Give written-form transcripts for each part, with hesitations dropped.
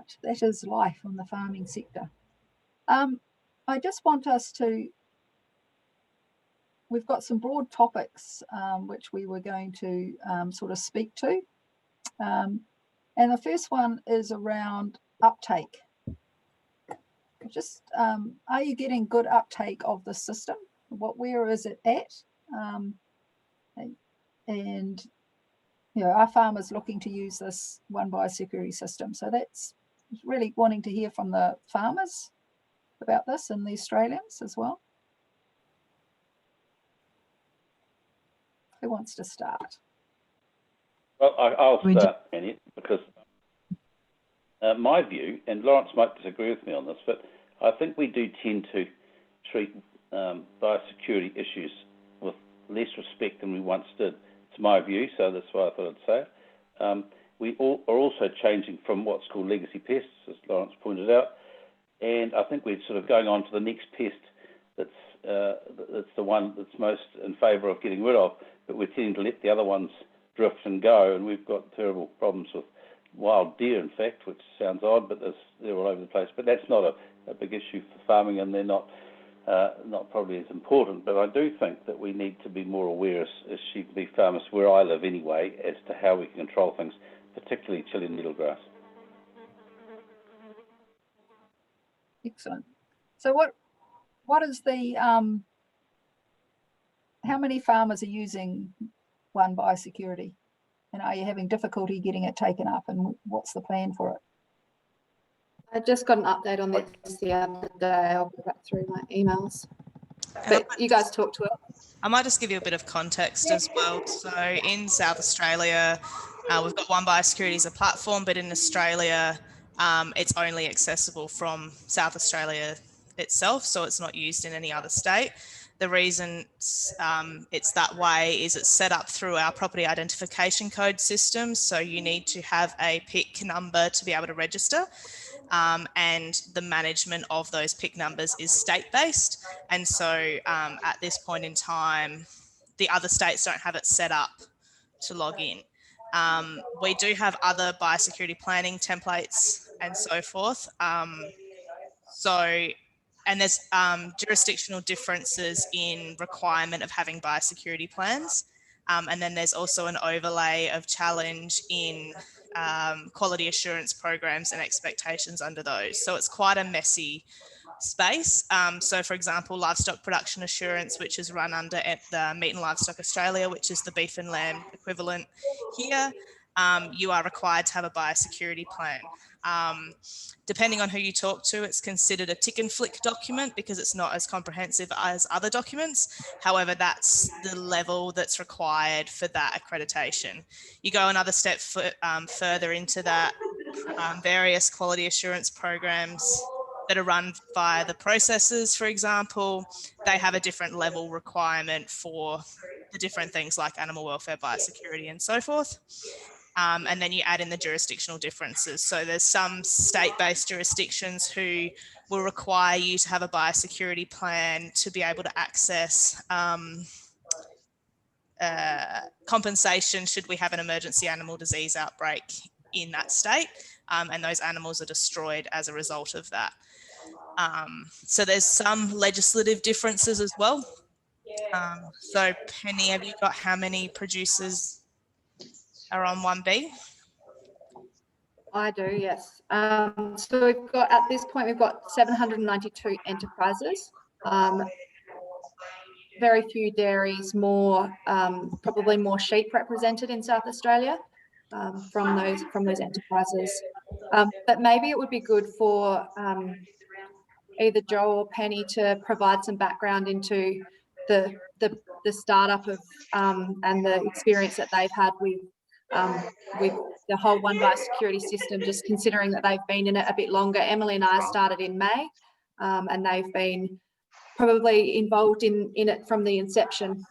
But that is life in the farming sector. I just want us to, we've got some broad topics which we were going to sort of speak to. And the first one is around uptake. Just, are you getting good uptake of the system? Where is it at? And you know, are farmers looking to use this OneBiosecurity system? So that's really wanting to hear from the farmers about this and the Australians as well. Who wants to start? Well, I'll start, Annette, because my view, and Lawrence might disagree with me on this, but I think we do tend to treat biosecurity issues with less respect than we once did. It's my view, so that's why I thought I'd say it. We are also changing from what's called legacy pests, as Lawrence pointed out, and I think we're sort of going on to the next pest that's the one that's most in favour of getting rid of, but we're tending to let the other ones drift and go, and we've got terrible problems with wild deer, in fact, which sounds odd, but they're all over the place. But that's not a big issue for farming, and they're not probably as important. But I do think that we need to be more aware as sheep and beef farmers, where I live anyway, as to how we can control things, particularly Chilean needlegrass. Excellent. So what is the how many farmers are using OneBiosecurity, and are you having difficulty getting it taken up, and what's the plan for it? I just got an update on this the other day. I'll go back through my emails. But you guys talk to it. I might just give you a bit of context as well. So in South Australia, we've got OneBiosecurity as a platform, but in Australia, it's only accessible from South Australia itself, so it's not used in any other state. The reason it's that way is it's set up through our property identification code system, so you need to have a PIC number to be able to register. And the management of those PIC numbers is state-based. And so at this point in time, the other states don't have it set up to log in. We do have other biosecurity planning templates and so forth. And there's jurisdictional differences in requirement of having biosecurity plans. And then there's also an overlay of challenge in quality assurance programs and expectations under those. So it's quite a messy space. So for example, livestock production assurance, which is run under the Meat and Livestock Australia, which is the beef and lamb equivalent here, you are required to have a biosecurity plan. Depending on who you talk to, it's considered a tick and flick document because it's not as comprehensive as other documents. However, that's the level that's required for that accreditation. You go another step further into that, various quality assurance programs that are run by the processors, for example, they have a different level requirement for the different things like animal welfare, biosecurity, and so forth. And then you add in the jurisdictional differences. So there's some state-based jurisdictions who will require you to have a biosecurity plan to be able to access compensation should we have an emergency animal disease outbreak in that state, and those animals are destroyed as a result of that. So there's some legislative differences as well. So Penny, have you got how many producers are on 1B? I do, yes. So we've got, at this point, we've got 792 enterprises, very few dairies, more probably more sheep represented in South Australia from those enterprises. But maybe it would be good for either Joe or Penny to provide some background into the startup of and the experience that they've had with the whole OneBiosecurity system, just considering that they've been in it a bit longer. Emily and I started in May, and they've been probably involved in it from the inception.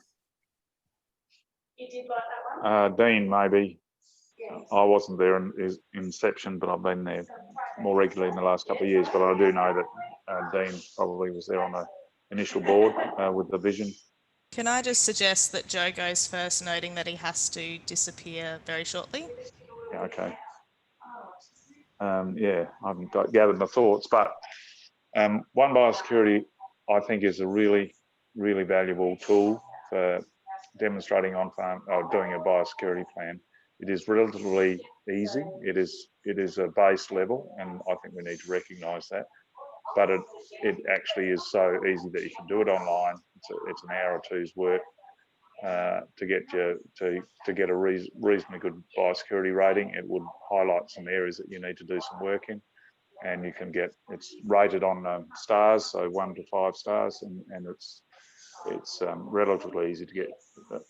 You did like that one? Dean, maybe. I wasn't there in his inception, but I've been there more regularly in the last couple of years. But I do know that Dean probably was there on the initial board with the vision. Can I just suggest that Joe goes first, noting that he has to disappear very shortly? Yeah, okay. Yeah, I haven't gathered my thoughts, but OneBiosecurity, I think, is a really, really valuable tool for demonstrating on-farm or doing a biosecurity plan. It is relatively easy. It is a base level, and I think we need to recognise that. But it actually is so easy that you can do it online. It's an hour or two's work to get a reasonably good biosecurity rating. It would highlight some areas that you need to do some work in, and you can get, it's rated on stars, so 1 to 5 stars, and it's relatively easy to get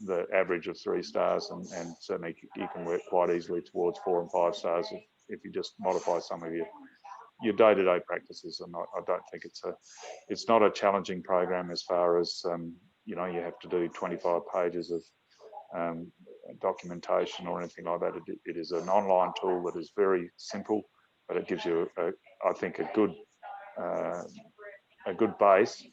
the average of 3 stars, and certainly you can work quite easily towards 4 and 5 stars if you just modify some of your day-to-day practices. And I don't think it's not a challenging program as far as you know, you have to do 25 pages of documentation or anything like that. It is an online tool that is very simple, but it gives you I think a good base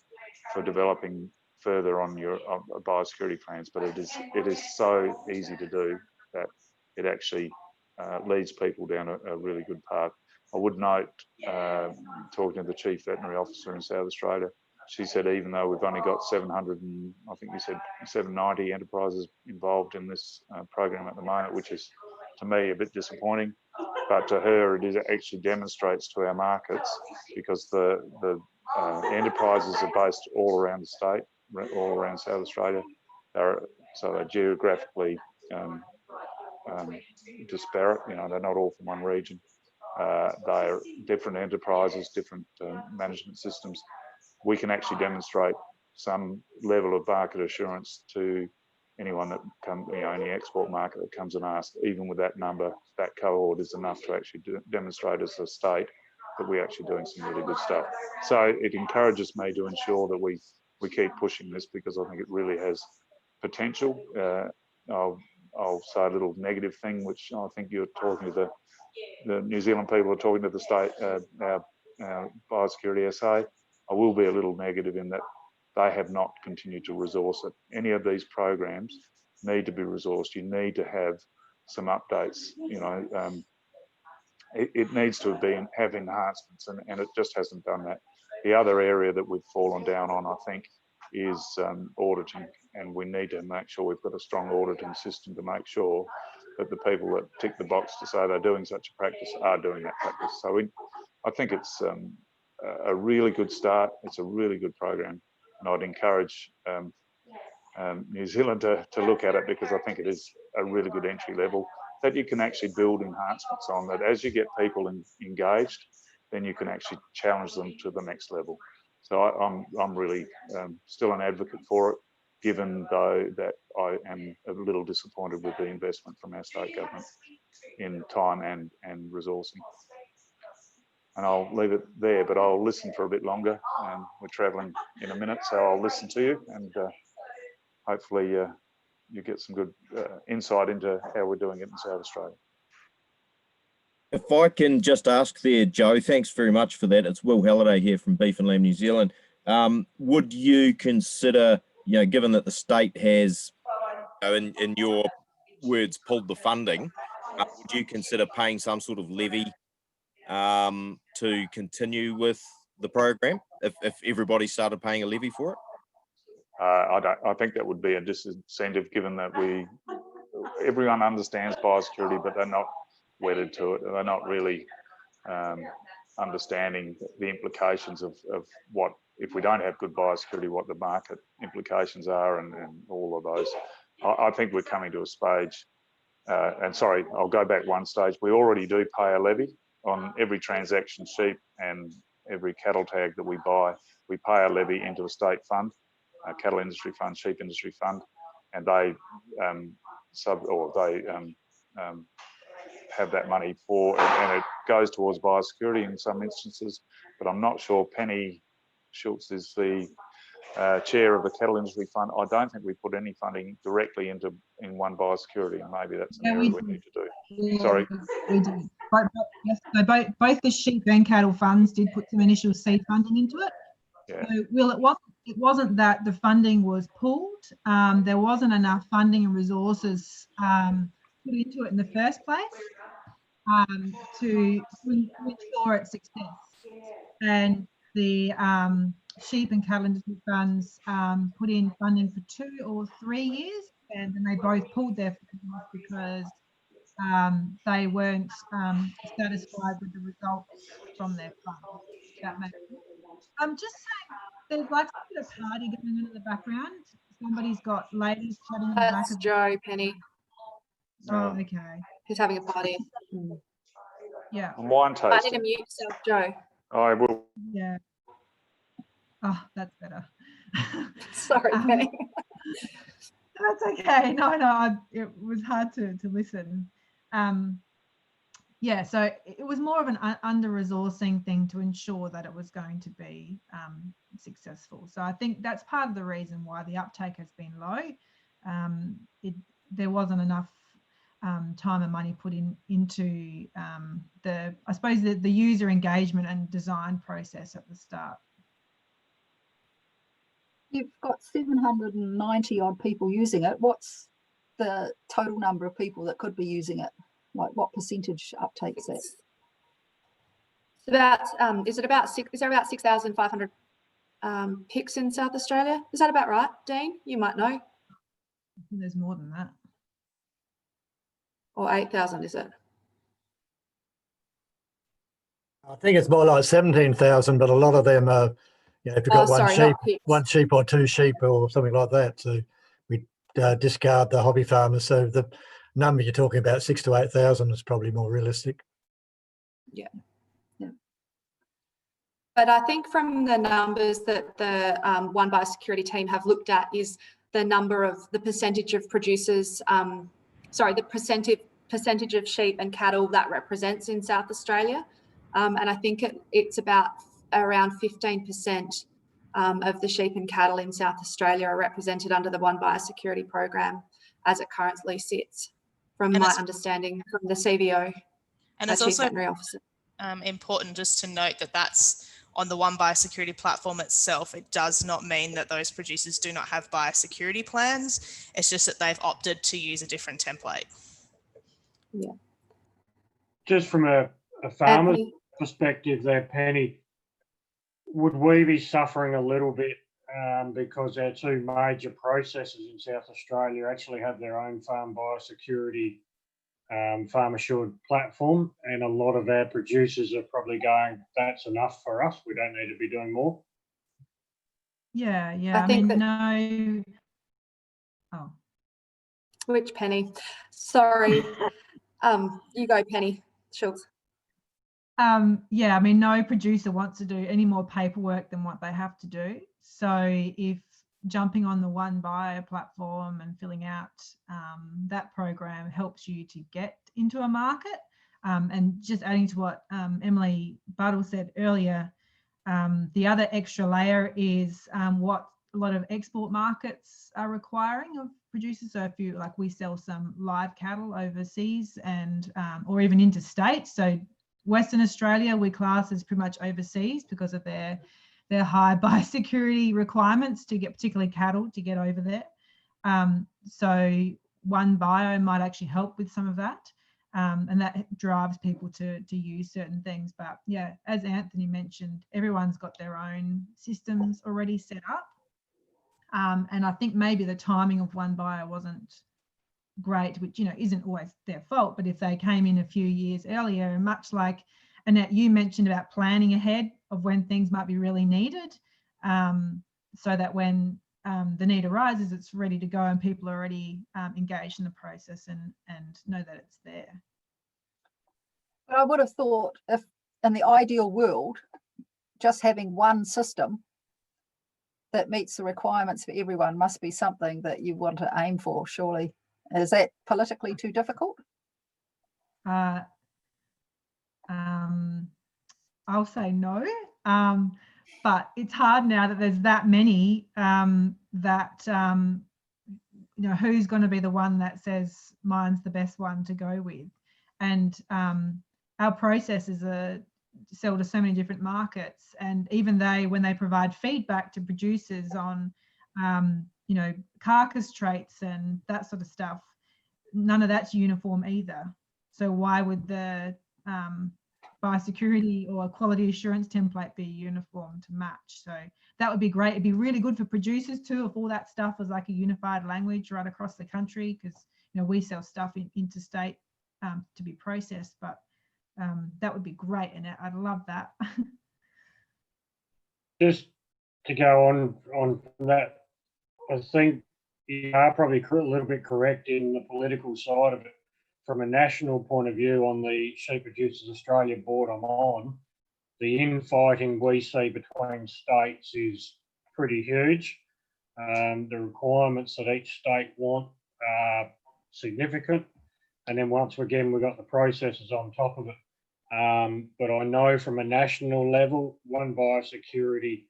for developing further on your biosecurity plans. But it is so easy to do that it actually leads people down a really good path. I would note, talking to the Chief Veterinary Officer in South Australia, she said even though we've only got 700 and I think you said 790 enterprises involved in this program at the moment, which is to me a bit disappointing, but to her it actually demonstrates to our markets, because the enterprises are based all around the state, all around South Australia. So they're geographically disparate. You know, they're not all from one region. They're different enterprises, different management systems. We can actually demonstrate some level of market assurance to anyone that comes, you know, any export market that comes and asks. Even with that number, that cohort is enough to actually demonstrate as a state that we're actually doing some really good stuff. So it encourages me to ensure that we keep pushing this, because I think it really has potential. I'll say a little negative thing, which I think you're talking to the New Zealand people are talking to the state, our Biosecurity SA. I will be a little negative in that they have not continued to resource it. Any of these programs need to be resourced. You need to have some updates. You know, it needs to have enhancements, and it just hasn't done that. The other area that we've fallen down on, I think, is auditing, and we need to make sure we've got a strong auditing system to make sure that the people that tick the box to say they're doing such a practice are doing that practice. So I think it's a really good start. It's a really good program, and I'd encourage New Zealand to look at it, because I think it is a really good entry level that you can actually build enhancements on. That as you get people engaged, then you can actually challenge them to the next level. So I'm really still an advocate for it, given though that I am a little disappointed with the investment from our state government in time and resourcing. And I'll leave it there, but I'll listen for a bit longer. We're travelling in a minute, so I'll listen to you, and hopefully you get some good insight into how we're doing it in South Australia. If I can just ask there, Joe, thanks very much for that. It's Will Haliday here from Beef and Lamb New Zealand. Would you consider, you know, given that the state has, you know, in your words, pulled the funding, would you consider paying some sort of levy to continue with the program if everybody started paying a levy for it? I think that would be a disincentive, given that everyone understands biosecurity, but they're not wedded to it. They're not really understanding the implications of what, if we don't have good biosecurity, what the market implications are, and all of those. I think we're coming to a stage, and sorry, I'll go back one stage. We already do pay a levy on every transaction sheep and every cattle tag that we buy. We pay a levy into a state fund, a cattle industry fund, sheep industry fund, and they have that money for, and it goes towards biosecurity in some instances. But I'm not sure. Penny Schultz is the chair of the cattle industry fund. I don't think we put any funding directly in OneBiosecurity, and maybe that's an area we need to do. Yeah, Sorry. We do. Yes, so both the sheep and cattle funds did put some initial seed funding into it. Yeah. So, Will, it wasn't that the funding was pulled. There wasn't enough funding and resources put into it in the first place. to ensure its success. And the sheep and cattle industry funds put in funding for 2 or 3 years, and then they both pulled their funding off because they weren't satisfied with the results from their funds. That makes sense. I'm just saying, there's like a bit of party going on in the background. Somebody's got ladies chatting in the back That's of Joe, Penny. Oh, okay. He's having a party. Yeah. Wine I need tasting. to mute yourself, Joe. I will. Yeah. Oh, that's better. Sorry, Penny. That's okay. No, it was hard to listen. Yeah, so it was more of an under-resourcing thing to ensure that it was going to be successful. So I think that's part of the reason why the uptake has been low. There wasn't enough time and money put into I suppose the user engagement and design process at the start. You've got 790 odd people using it. What's the total number of people that could be using it? Like what percentage uptake is that? It's about, is there about 6,500 PICs in South Australia? Is that about right, Dean? You might know. I think there's more than that. Or 8,000, is it? I think it's more like 17,000, but a lot of them are, you know, if you've got one sheep or 2 sheep or something like that. So we discard the hobby farmers. So the number you're talking about, 6,000 to 8,000, is probably more realistic. Yeah. But I think from the numbers that the OneBiosecurity team have looked at is the percentage of producers, the percentage of sheep and cattle that represents in South Australia. And I think it's about around 15% of the sheep and cattle in South Australia are represented under the OneBiosecurity program as it currently sits, from my understanding from the CVO. And it's Chief also Veterinary Officer. Important just to note that that's on the OneBiosecurity platform itself. It does not mean that those producers do not have biosecurity plans. It's just that they've opted to use a different template. Yeah. Just from a farmer's perspective there, Penny, would we be suffering a little bit because our 2 major processors in South Australia actually have their own farm biosecurity farm assured platform, and a lot of our producers are probably going, that's enough for us, we don't need to be doing more? Yeah. I think mean, that, no. Oh. Which Penny? Sorry. You go, Penny Schultz. Yeah, I mean, no producer wants to do any more paperwork than what they have to do. So if jumping on the OneBio platform and filling out that program helps you to get into a market, and just adding to what Emily Buttle said earlier, the other extra layer is what a lot of export markets are requiring of producers. So if you we sell some live cattle overseas and or even interstate. So Western Australia we class as pretty much overseas because of their high biosecurity requirements to get particularly cattle to get over there. So OneBio might actually help with some of that. And that drives people to use certain things. But yeah, as Anthony mentioned, everyone's got their own systems already set up. And I think maybe the timing of OneBio wasn't great, which, you know, isn't always their fault. But if they came in a few years earlier, and much like Annette, you mentioned about planning ahead of when things might be really needed, so that when the need arises, it's ready to go and people are already engaged in the process and know that it's there. But I would have thought if in the ideal world, just having one system that meets the requirements for everyone must be something that you want to aim for, surely. Is that politically too difficult? I'll say no. But it's hard now that there's that many that, you know, who's going to be the one that says mine's the best one to go with? And our processes are sell to so many different markets, and even when they provide feedback to producers on, you know, carcass traits and that sort of stuff, none of that's uniform either. So why would the biosecurity or quality assurance template be uniform to match? So that would be great. It'd be really good for producers too, if all that stuff was like a unified language right across the country, because we sell stuff interstate to be processed, but that would be great, and I'd love that. Just to go on that, I think you are probably a little bit correct in the political side of it. From a national point of view, on the Sheep Producers Australia board I'm on, the infighting we see between states is pretty huge. The requirements that each state want are significant. And then once again, we've got the processes on top of it. But I know from a national level, OneBiosecurity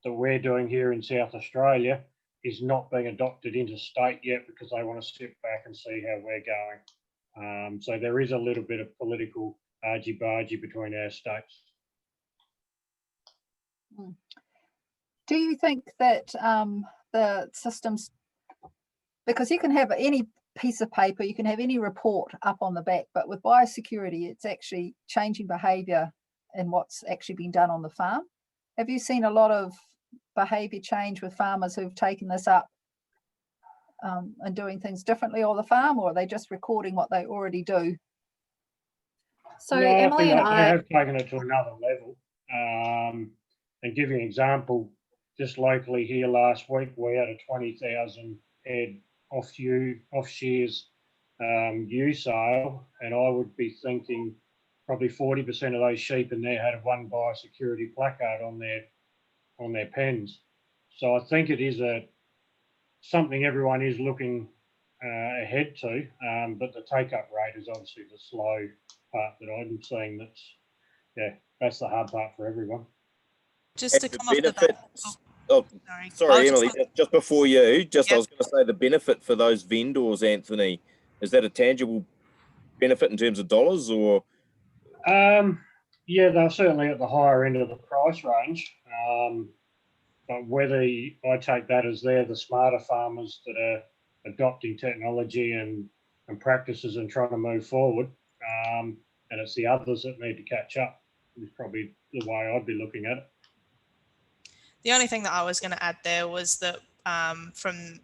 that we're doing here in South Australia is not being adopted into state yet, because they want to sit back and see how we're going. So there is a little bit of political argy-bargy between our states. Do you think that the systems, because you can have any piece of paper, you can have any report up on the back, but with biosecurity, it's actually changing behaviour and what's actually been done on the farm. Have you seen a lot of behaviour change with farmers who've taken this up and doing things differently on the farm, or are they just recording what they already do? So no, Emily and I have taken it to another level. And give you an example, just locally here last week, we had a 20,000 head off shears ewe sale, and I would be thinking probably 40% of those sheep in there had a OneBiosecurity placard on their pens. So I think it is something everyone is looking ahead to, but the take-up rate is obviously the slow part that I'm seeing. That's the hard part for everyone. Just to come off the back. Sorry, Emily, just before you, I was going to say the benefit for those vendors, Anthony, is that a tangible benefit in terms of dollars, or? Yeah, they're certainly at the higher end of the price range. But whether I take that as they're the smarter farmers that are adopting technology and practices and trying to move forward, and it's the others that need to catch up, is probably the way I'd be looking at it. The only thing that I was going to add there was that from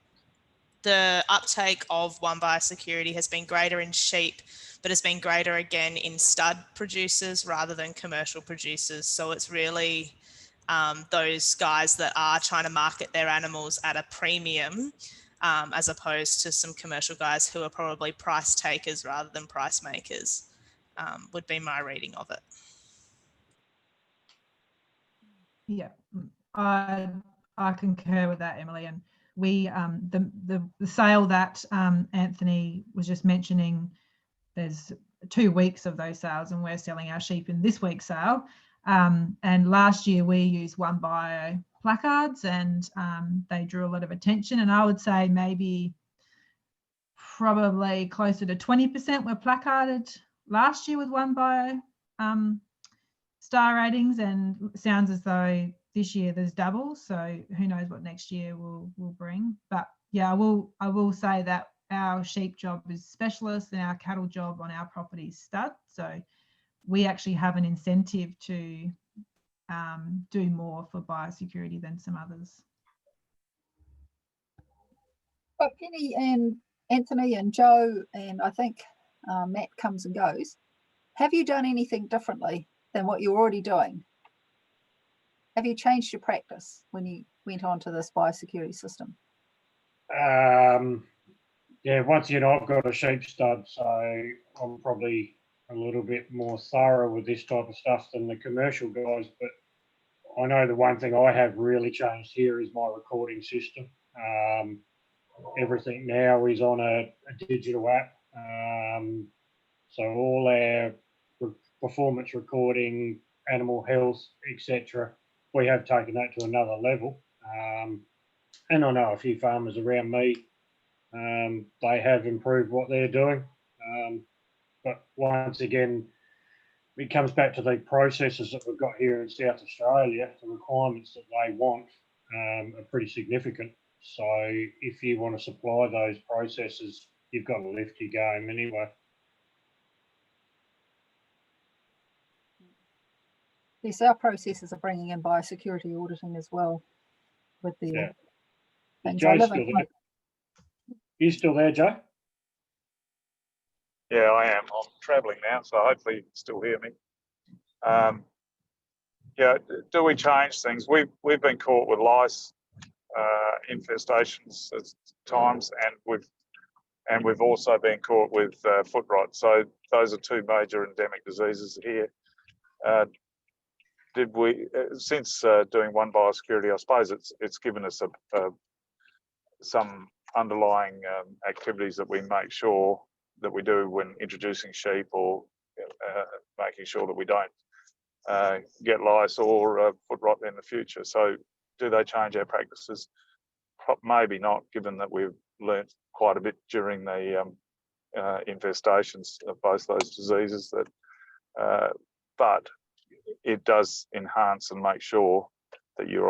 the uptake of OneBiosecurity has been greater in sheep, but has been greater again in stud producers rather than commercial producers. So it's really those guys that are trying to market their animals at a premium, as opposed to some commercial guys who are probably price takers rather than price makers, would be my reading of it. Yeah, I concur with that, Emily. And we the sale that Anthony was just mentioning, there's 2 weeks of those sales, and we're selling our sheep in this week's sale. And last year we used OneBio placards, and they drew a lot of attention. And I would say maybe probably closer to 20% were placarded last year with OneBio star ratings, and it sounds as though this year there's double. So who knows what next year will bring. But yeah, I will say that our sheep job is specialist and our cattle job on our property is stud. So we actually have an incentive to do more for biosecurity than some others. But Penny and Anthony and Joe, and I think Matt comes and goes, have you done anything differently than what you're already doing? Have you changed your practice when you went on to this biosecurity system? Yeah, once again, I've got a sheep stud, so I'm probably a little bit more thorough with this type of stuff than the commercial guys. But I know the one thing I have really changed here is my recording system. Everything now is on a digital app. So all our performance recording, animal health, etc., we have taken that to another level. And I know a few farmers around me, they have improved what they're doing. But once again, it comes back to the processes that we've got here in South Australia. The requirements that they want are pretty significant. So if you want to supply those processes, you've got to lift your game anyway. Yes, our processes are bringing in biosecurity auditing as well with the Yeah. things. Joe's still there. You still there, Joe? Yeah, I am. I'm travelling now, so hopefully you can still hear me. Yeah, do we change things? We've been caught with lice infestations at times, and we've also been caught with foot rot. So those are two major endemic diseases here. Did we, since doing OneBiosecurity, I suppose it's given us some underlying activities that we make sure that we do when introducing sheep, or making sure that we don't get lice or foot rot in the future. So do they change our practices? Maybe not, given that we've learnt quite a bit during the infestations of both those diseases. But it does enhance and make sure that you're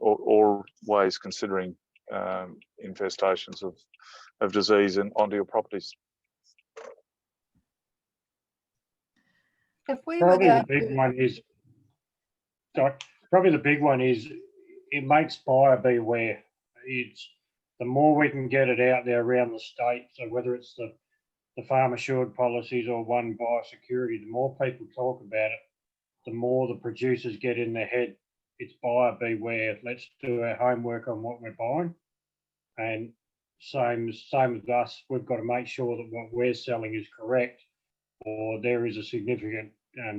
always considering infestations of disease onto your properties. If we Probably were the big one is, sorry, probably the big one is it makes buyer beware. It's the more we can get it out there around the state, so whether it's the farm assured policies or OneBiosecurity, the more people talk about it, the more the producers get in their head, it's buyer beware. Let's do our homework on what we're buying. And same as us, we've got to make sure that what we're selling is correct, or there is a significant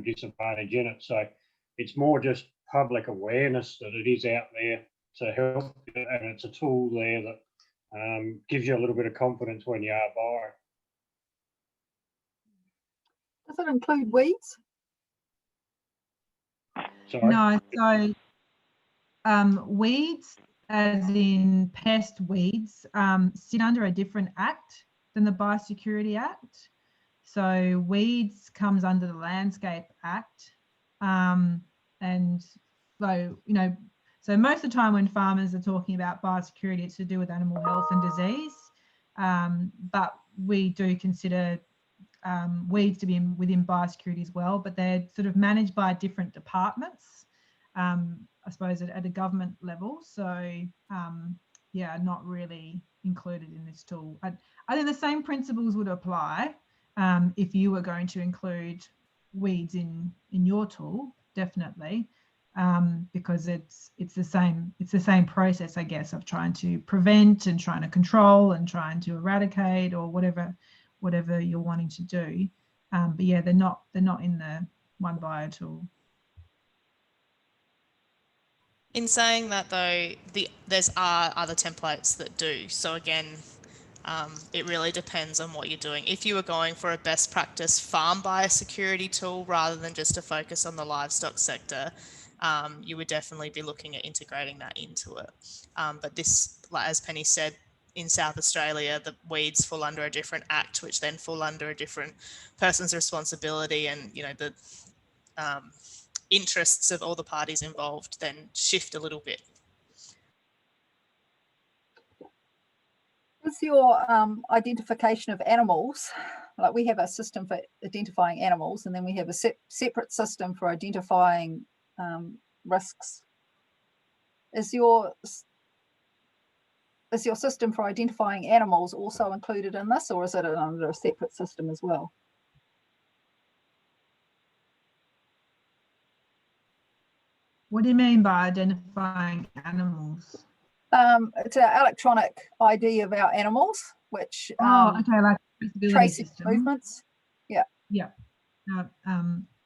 disadvantage in it. So it's more just public awareness that it is out there to help, and it's a tool there that gives you a little bit of confidence when you are buying. Does it include weeds? Sorry? No, so weeds, as in pest weeds, sit under a different act than the Biosecurity Act. So weeds comes under the Landscape Act. And so, you know, so most of the time when farmers are talking about biosecurity, it's to do with animal health and disease. But we do consider weeds to be within biosecurity as well, but they're sort of managed by different departments, I suppose at a government level. So yeah, not really included in this tool. I think the same principles would apply if you were going to include weeds in your tool, definitely, because it's the same process, I guess, of trying to prevent and trying to control and trying to eradicate or whatever you're wanting to do. But yeah, they're not in the OneBio tool. In saying that though, there's other templates that do. So again, it really depends on what you're doing. If you were going for a best practice farm biosecurity tool rather than just to focus on the livestock sector, you would definitely be looking at integrating that into it. But this, like as Penny said, in South Australia, the weeds fall under a different act, which then fall under a different person's responsibility, and you know the interests of all the parties involved then shift a little bit. Is your identification of animals, like we have a system for identifying animals, and then we have a separate system for identifying risks. Is your system for identifying animals also included in this, or is it under a separate system as well? What do you mean by identifying animals? It's an electronic ID of our animals, which okay, like tracing movements. Yeah. Yeah.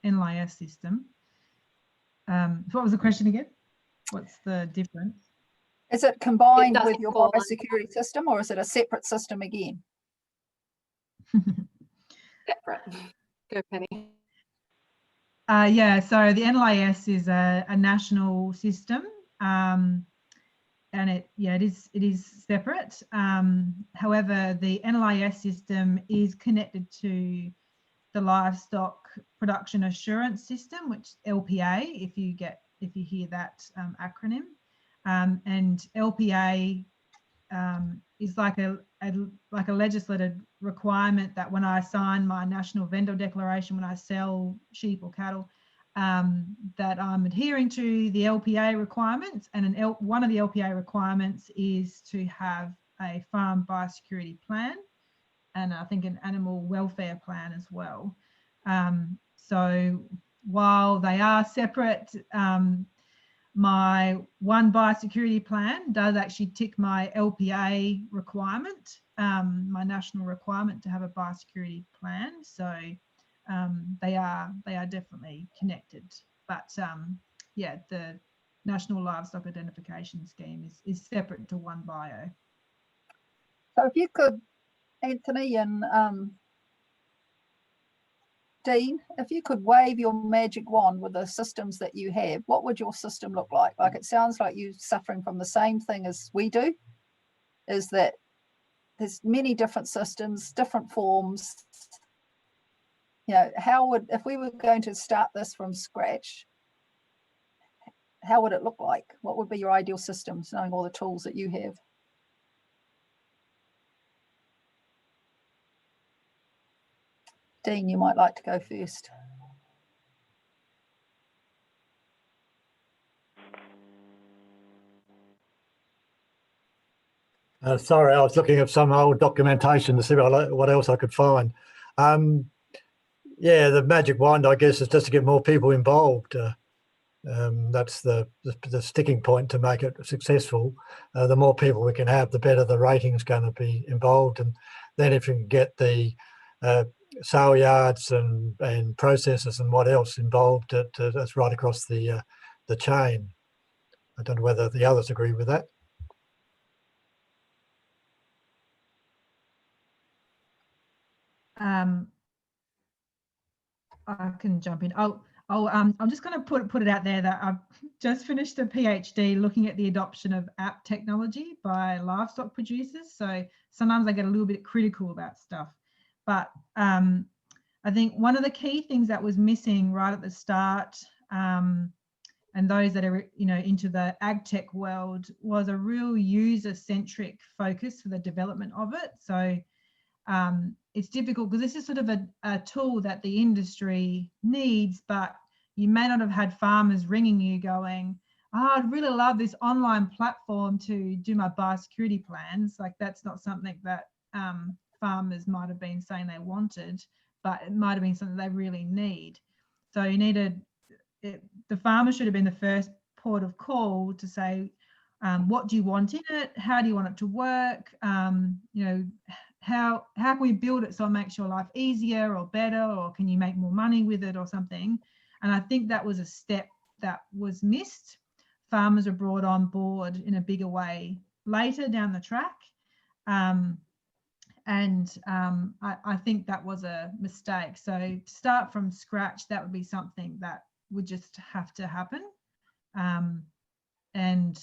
NLIS system. What was the question again? What's the difference? Is it combined with your biosecurity system, or is it a separate system again? Separate. Go, Penny. Yeah, so the NLIS is a national system, and it is separate. However, the NLIS system is connected to the Livestock Production Assurance System, which LPA, if you hear that acronym, and LPA is like a legislative requirement that when I sign my national vendor declaration, when I sell sheep or cattle, that I'm adhering to the LPA requirements, and one of the LPA requirements is to have a farm biosecurity plan, and I think an animal welfare plan as well. So while they are separate, my OneBiosecurity plan does actually tick my LPA requirement, my national requirement to have a biosecurity plan. So they are definitely connected. But yeah, the National Livestock Identification Scheme is separate to OneBio. So if you could, Anthony and Dean, if you could wave your magic wand with the systems that you have, what would your system look like? Like, it sounds like you're suffering from the same thing as we do, is that there's many different systems, different forms. You know, how would, if we were going to start this from scratch, how would it look like? What would be your ideal systems, knowing all the tools that you have? Dean, you might like to go first. Sorry, I was looking at some old documentation to see what else I could find. Yeah, the magic wand, I guess, is just to get more people involved. That's the sticking point to make it successful. The more people we can have, the better the rating is going to be involved. And then if you can get the sale yards and processors and what else involved, that's right across the chain. I don't know whether the others agree with that. I can jump in. I'm just going to put it out there that I've just finished a PhD looking at the adoption of app technology by livestock producers. So sometimes I get a little bit critical about stuff, but I think one of the key things that was missing right at the start, and those that are into the ag tech world, was a real user-centric focus for the development of it. So it's difficult because this is sort of a tool that the industry needs, but you may not have had farmers ringing you going, oh, I'd really love this online platform to do my biosecurity plans. Like, that's not something that farmers might have been saying they wanted, but it might have been something they really need. So you needed, the farmer should have been the first port of call to say, what do you want in it? How do you want it to work? How can we build it so it makes your life easier or better, or can you make more money with it or something? And I think that was a step that was missed. Farmers were brought on board in a bigger way later down the track. I think that was a mistake. So to start from scratch, that would be something that would just have to happen. Rather than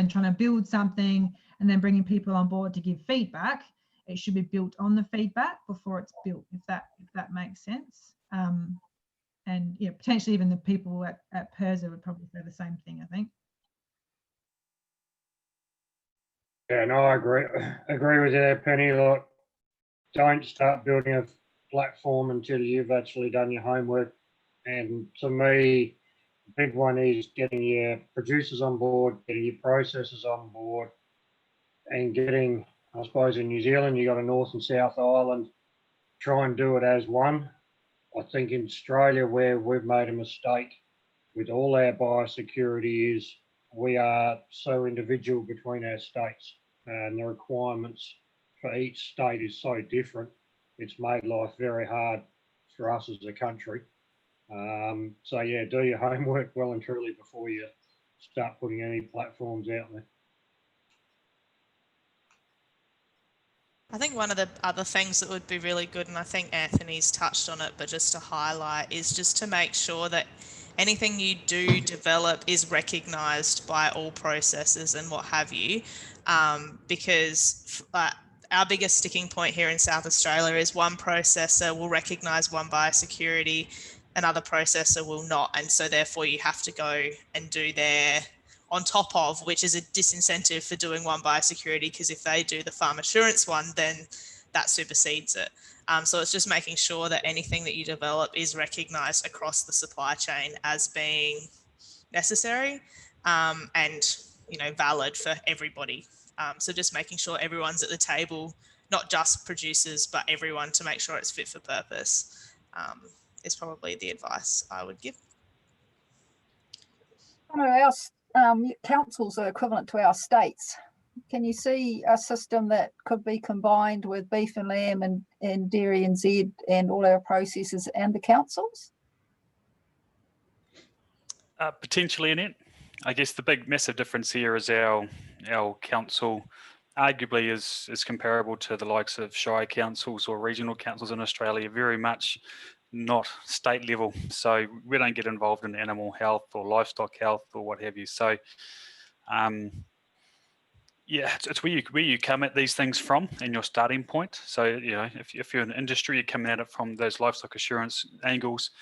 trying to build something and then bringing people on board to give feedback, it should be built on the feedback before it's built, if that makes sense. And yeah, potentially even the people at PIRSA would probably say the same thing, I think. Yeah, no, I agree with you there, Penny. Like, don't start building a platform until you've actually done your homework. And to me, the big one is getting your producers on board, getting your processors on board, and getting, I suppose in New Zealand, you got a North and South Island, try and do it as one. I think in Australia, where we've made a mistake with all our biosecurity is we are so individual between our states, and the requirements for each state is so different. It's made life very hard for us as a country. So yeah, do your homework well and truly before you start putting any platforms out there. I think one of the other things that would be really good, and I think Anthony's touched on it, but just to highlight, is just to make sure that anything you do develop is recognised by all processors and what have you, because our biggest sticking point here in South Australia is one processor will recognise OneBiosecurity, another processor will not, and so therefore you have to go and do their on top of, which is a disincentive for doing OneBiosecurity, because if they do the farm assurance one, then that supersedes it. So it's just making sure that anything that you develop is recognised across the supply chain as being necessary and, you know, valid for everybody. So just making sure everyone's at the table, not just producers, but everyone, to make sure it's fit for purpose is probably the advice I would give. Our councils are equivalent to our states. Can you see a system that could be combined with beef and lamb and dairy and Z and all our processors and the councils? Potentially, Annette. I guess the big massive difference here is our council arguably is comparable to the likes of shire councils or regional councils in Australia, very much not state level. So we don't get involved in animal health or livestock health or what have you. So yeah, it's where you come at these things from and your starting point. So, you know, if you're in industry, you're coming at it from those livestock assurance angles.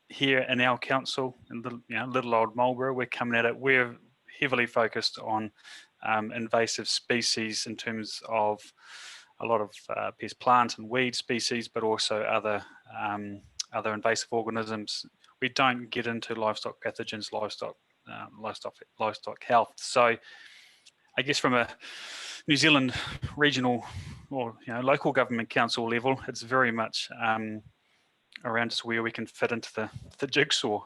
Here in our council, in little old Marlborough, we're coming at it. We're heavily focused on invasive species in terms of a lot of pest plant and weed species, but also other invasive organisms. We don't get into livestock pathogens, livestock health. So, I guess from a New Zealand regional or local government council level, it's very much around just where we can fit into the jigsaw.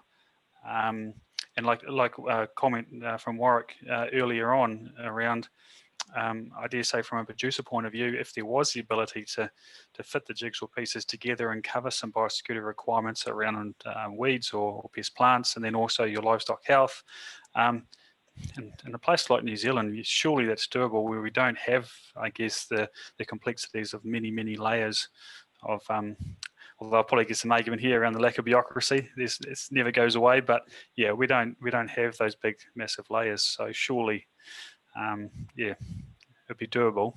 And like a comment from Warwick earlier on around, I dare say from a producer point of view, if there was the ability to fit the jigsaw pieces together and cover some biosecurity requirements around weeds or pest plants, and then also your livestock health, in a place like New Zealand, surely that's doable, where we don't have, I guess, the complexities of many layers of although I'll probably get some argument here around the lack of bureaucracy. It never goes away, but yeah, we don't have those big massive layers. So surely, yeah, it'd be doable.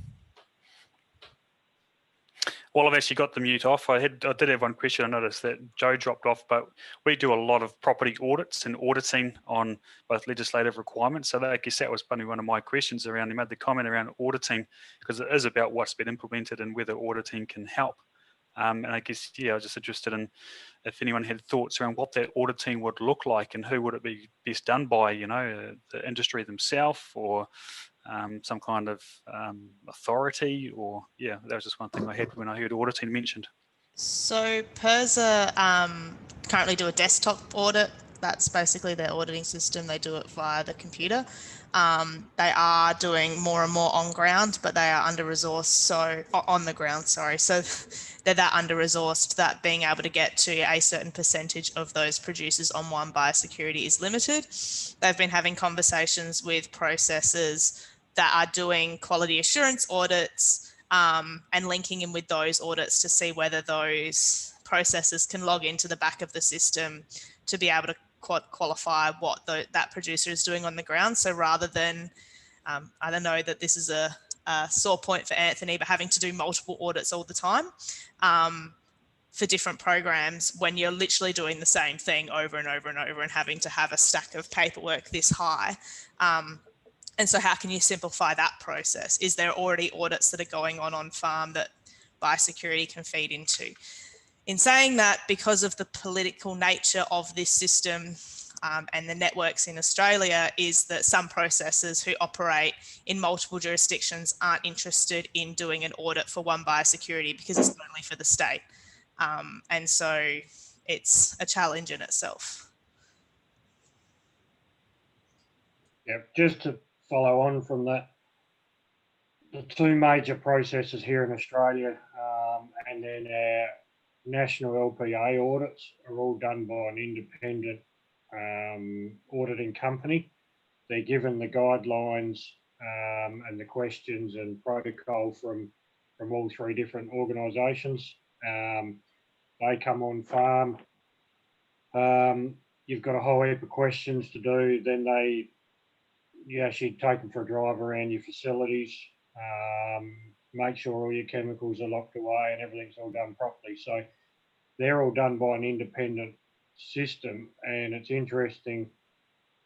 Well, I've actually got the mute off. I did have one question. I noticed that Joe dropped off, but we do a lot of property audits and auditing on both legislative requirements. So I guess that was probably one of my questions around. He made the comment around auditing because it is about what's been implemented and whether auditing can help. And I guess, yeah, I was just interested in if anyone had thoughts around what that auditing would look like and who would it be best done by, the industry themselves or some kind of authority, or yeah, that was just one thing I had when I heard auditing mentioned. So PIRSA currently do a desktop audit. That's basically their auditing system. They do it via the computer. They are doing more and more on ground, but they are under-resourced, so on the ground, sorry. So they're that under-resourced that being able to get to a certain percentage of those producers on OneBiosecurity is limited. They've been having conversations with processors that are doing quality assurance audits and linking in with those audits to see whether those processors can log into the back of the system to be able to qualify what that producer is doing on the ground. So rather than, I don't know that this is a sore point for Anthony, but having to do multiple audits all the time for different programs when you're literally doing the same thing over and over and over and having to have a stack of paperwork this high. And so how can you simplify that process? Is there already audits that are going on farm that biosecurity can feed into? In saying that, because of the political nature of this system and the networks in Australia, is that some processors who operate in multiple jurisdictions aren't interested in doing an audit for OneBiosecurity because it's only for the state. And so it's a challenge in itself. Yeah, just to follow on from that, the two major processors here in Australia and then our national LPA audits are all done by an independent auditing company. They're given the guidelines and the questions and protocol from all three different organisations. They come on farm. You've got a whole heap of questions to do. Then you actually take them for a drive around your facilities, make sure all your chemicals are locked away and everything's all done properly. So they're all done by an independent system. And it's interesting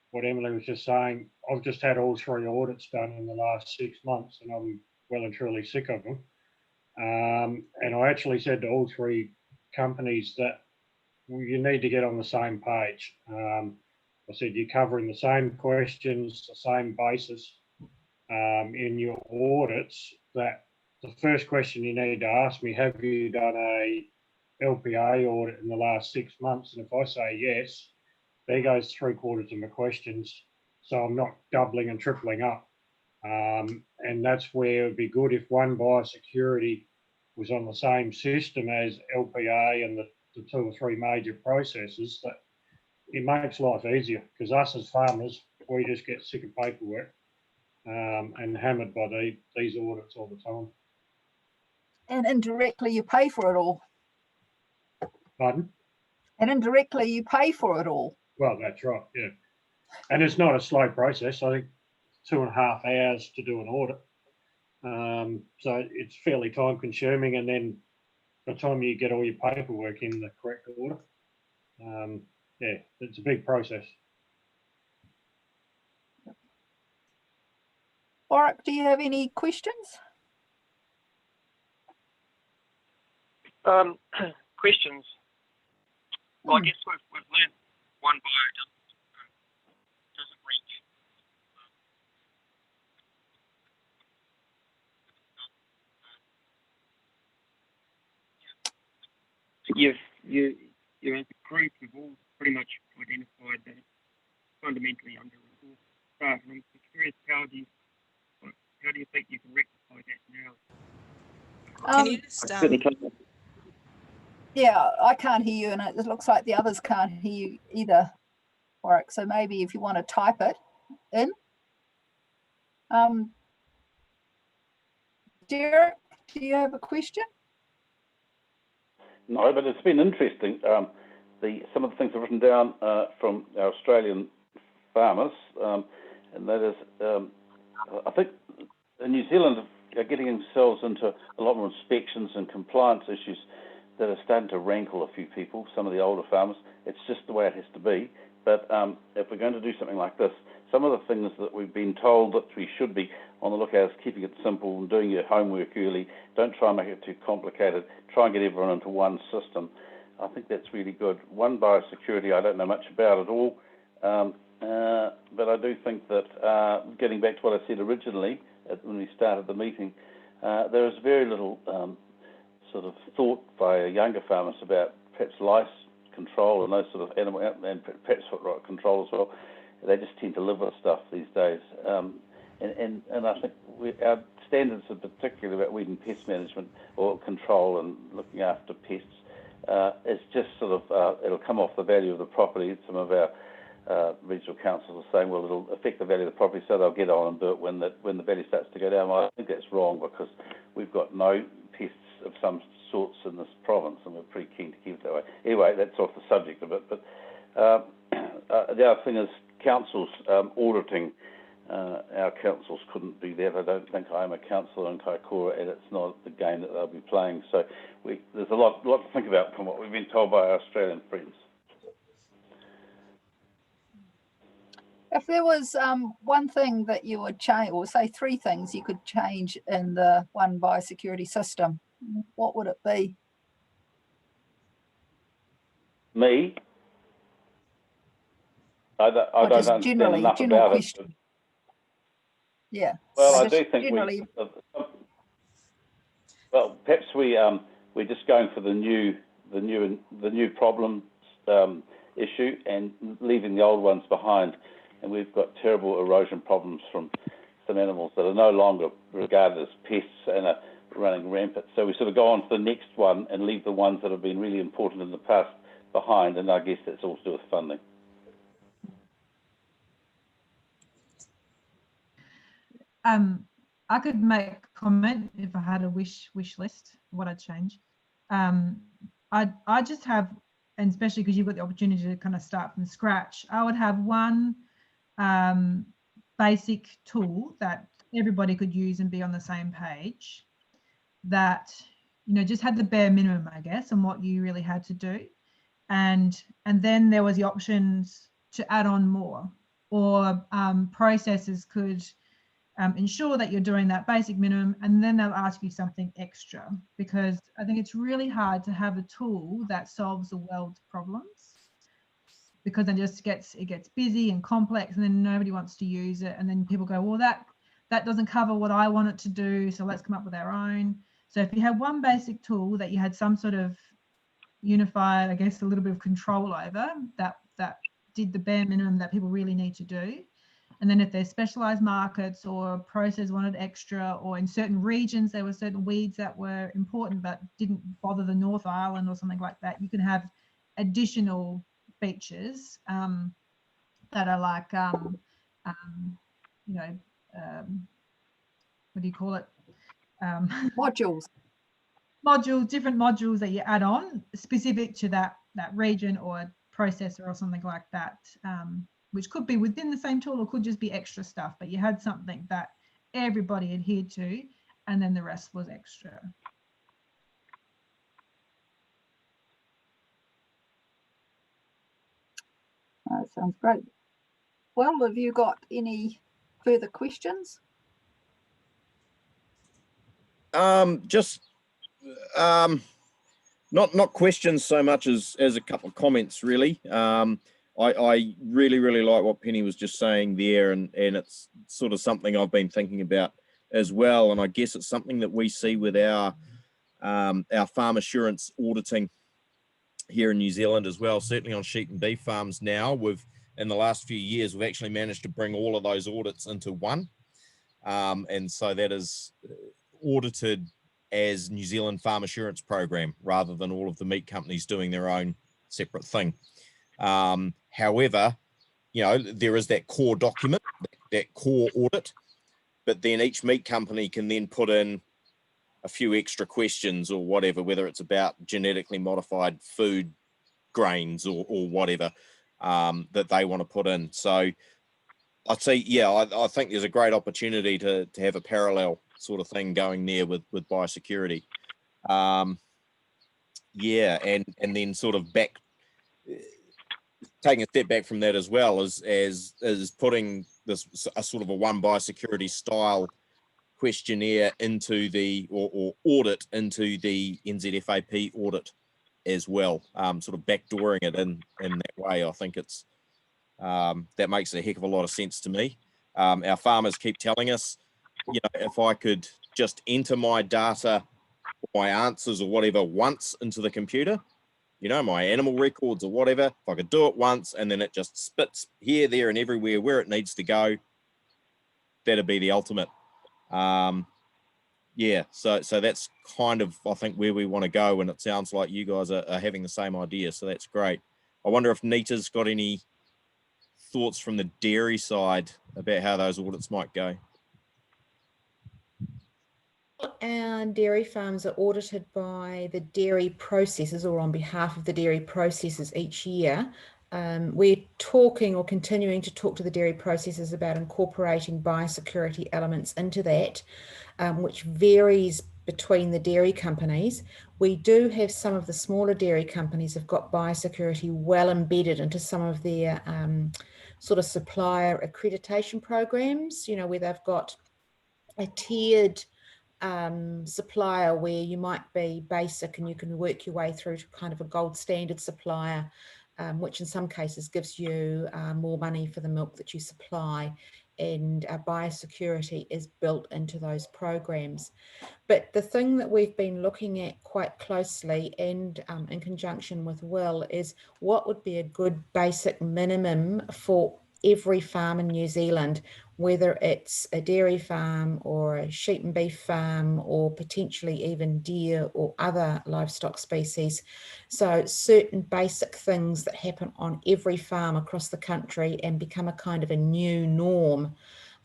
what Emily was just saying. I've just had all three audits done in the last 6 months and I'm well and truly sick of them. And I actually said to all three companies that you need to get on the same page. I said you're covering the same questions, the same basis in your audits. That the first question you need to ask me, have you done a LPA audit in the last 6 months? And if I say yes, there goes 3/4 of my questions. So I'm not doubling and tripling up. And that's where it'd be good if OneBiosecurity was on the same system as LPA and the 2 or 3 major processes. That it makes life easier, because us as farmers, we just get sick of paperwork and hammered by these audits all the time. And indirectly you pay for it all. Pardon? And indirectly you pay for it all. Well, that's right, yeah. And it's not a slow process. I think 2.5 hours to do an audit. So it's fairly time consuming, and then by the time you get all your paperwork in the correct order, yeah, it's a big process. Warwick, do you have any questions? Questions. Well, I guess we've learned OneBio doesn't reach. You as a group have all pretty much identified that it's fundamentally under-resourced staff. And I'm curious, how do you think you can rectify that now? Can you just yeah, I can't hear you, and it looks like the others can't hear you either, Warwick. So maybe if you want to type it in. Derek, do you have a question? No, but it's been interesting. Some of the things I've written down from our Australian farmers, and that is, I think New Zealand are getting themselves into a lot more inspections and compliance issues that are starting to rankle a few people, some of the older farmers. It's just the way it has to be. But if we're going to do something like this, some of the things that we've been told that we should be on the lookout is keeping it simple and doing your homework early. Don't try and make it too complicated. Try and get everyone into one system. I think that's really good. OneBiosecurity, I don't know much about at all, but I do think that getting back to what I said originally when we started the meeting, there is very little sort of thought by younger farmers about perhaps lice control and those sort of animal and perhaps foot rot control as well. They just tend to live with stuff these days, and I think our standards are particularly about weed and pest management or control and looking after pests. It's just sort of it'll come off the value of the property. Some of our regional councils are saying, well, it'll affect the value of the property, so they'll get on and do it when the value starts to go down. Well, I think that's wrong, because we've got no pests of some sorts in this province, and we're pretty keen to keep it that way. Anyway, that's off the subject of it. But the other thing is councils auditing. Our councils couldn't do that. I don't think I'm a councillor in Kaikoura, and it's not the game that they'll be playing. So there's a lot to think about from what we've been told by our Australian friends. If there was one thing that you would change, or say 3 things you could change in the OneBiosecurity system, what would it be? Me? I don't understand enough about question. It. Yeah. Well, I do think well, perhaps we're just going for the new problem issue and leaving the old ones behind. And we've got terrible erosion problems from some animals that are no longer regarded as pests and are running rampant. So we sort of go on to the next one and leave the ones that have been really important in the past behind. And I guess that's all to do with funding. I could make a comment if I had a wish list, what I'd change. I just have, and especially because you've got the opportunity to kind of start from scratch, I would have one basic tool that everybody could use and be on the same page, that, you know, just had the bare minimum, I guess, and what you really had to do. And then there was the options to add on more, or processes could ensure that you're doing that basic minimum, and then they'll ask you something extra, because I think it's really hard to have a tool that solves the world's problems, because then it gets busy and complex, and then nobody wants to use it, and then people go, well, that doesn't cover what I want it to do, so let's come up with our own. So if you had one basic tool that you had some sort of unified, I guess, a little bit of control over, that did the bare minimum that people really need to do. And then if there's specialized markets or processors wanted extra, or in certain regions there were certain weeds that were important but didn't bother the North Island or something like that, you can have additional features that are like, what do you call it? Modules. Different modules that you add on specific to that region or processor or something like that, which could be within the same tool or could just be extra stuff, but you had something that everybody adhered to, and then the rest was extra. That sounds great. Well, have you got any further questions? Not questions so much as a couple of comments, really. I really like what Penny was just saying there, and it's sort of something I've been thinking about as well. And I guess it's something that we see with our farm assurance auditing here in New Zealand as well. Certainly on sheep and beef farms now, in the last few years, we've actually managed to bring all of those audits into one. And so that is audited as New Zealand Farm Assurance Program, rather than all of the meat companies doing their own separate thing. However, there is that core document, that core audit, but then each meat company can then put in a few extra questions or whatever, whether it's about genetically modified food grains or whatever that they want to put in. So I'd say, I think there's a great opportunity to have a parallel sort of thing going there with biosecurity. And then sort of taking a step back from that as well as putting this a sort of a OneBiosecurity style questionnaire into or audit into the NZFAP audit as well, sort of backdooring it in that way. I think it's that makes a heck of a lot of sense to me. Our farmers keep telling us, if I could just enter my data, my answers or whatever once into the computer, my animal records or whatever, if I could do it once and then it just spits here, there and everywhere where it needs to go, that'd be the ultimate. So that's kind of, I think, where we want to go, and it sounds like you guys are having the same idea, so that's great. I wonder if Nita's got any thoughts from the dairy side about how those audits might go. Our dairy farms are audited by the dairy processors, or on behalf of the dairy processors each year. We're talking or continuing to talk to the dairy processors about incorporating biosecurity elements into that, which varies between the dairy companies. We do have some of the smaller dairy companies have got biosecurity well embedded into some of their sort of supplier accreditation programs, where they've got a tiered supplier where you might be basic and you can work your way through to kind of a gold standard supplier, which in some cases gives you more money for the milk that you supply, and biosecurity is built into those programs. But the thing that we've been looking at quite closely and in conjunction with Will is what would be a good basic minimum for every farm in New Zealand, whether it's a dairy farm or a sheep and beef farm or potentially even deer or other livestock species. So certain basic things that happen on every farm across the country and become a kind of a new norm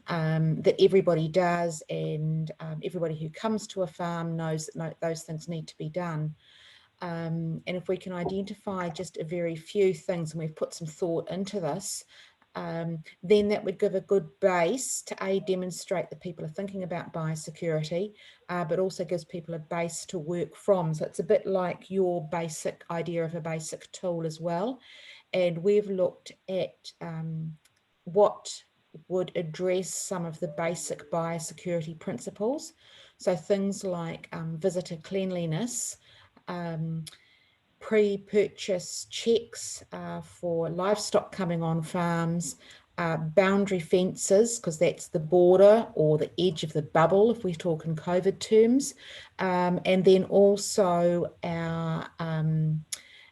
that everybody does, and everybody who comes to a farm knows that those things need to be done. And if we can identify just a very few things, and we've put some thought into this, then that would give a good base to demonstrate that people are thinking about biosecurity, but also gives people a base to work from. So it's a bit like your basic idea of a basic tool as well. And we've looked at what would address some of the basic biosecurity principles. So things like visitor cleanliness, pre-purchase checks for livestock coming on farms, boundary fences, because that's the border or the edge of the bubble if we're talking COVID terms, and then also our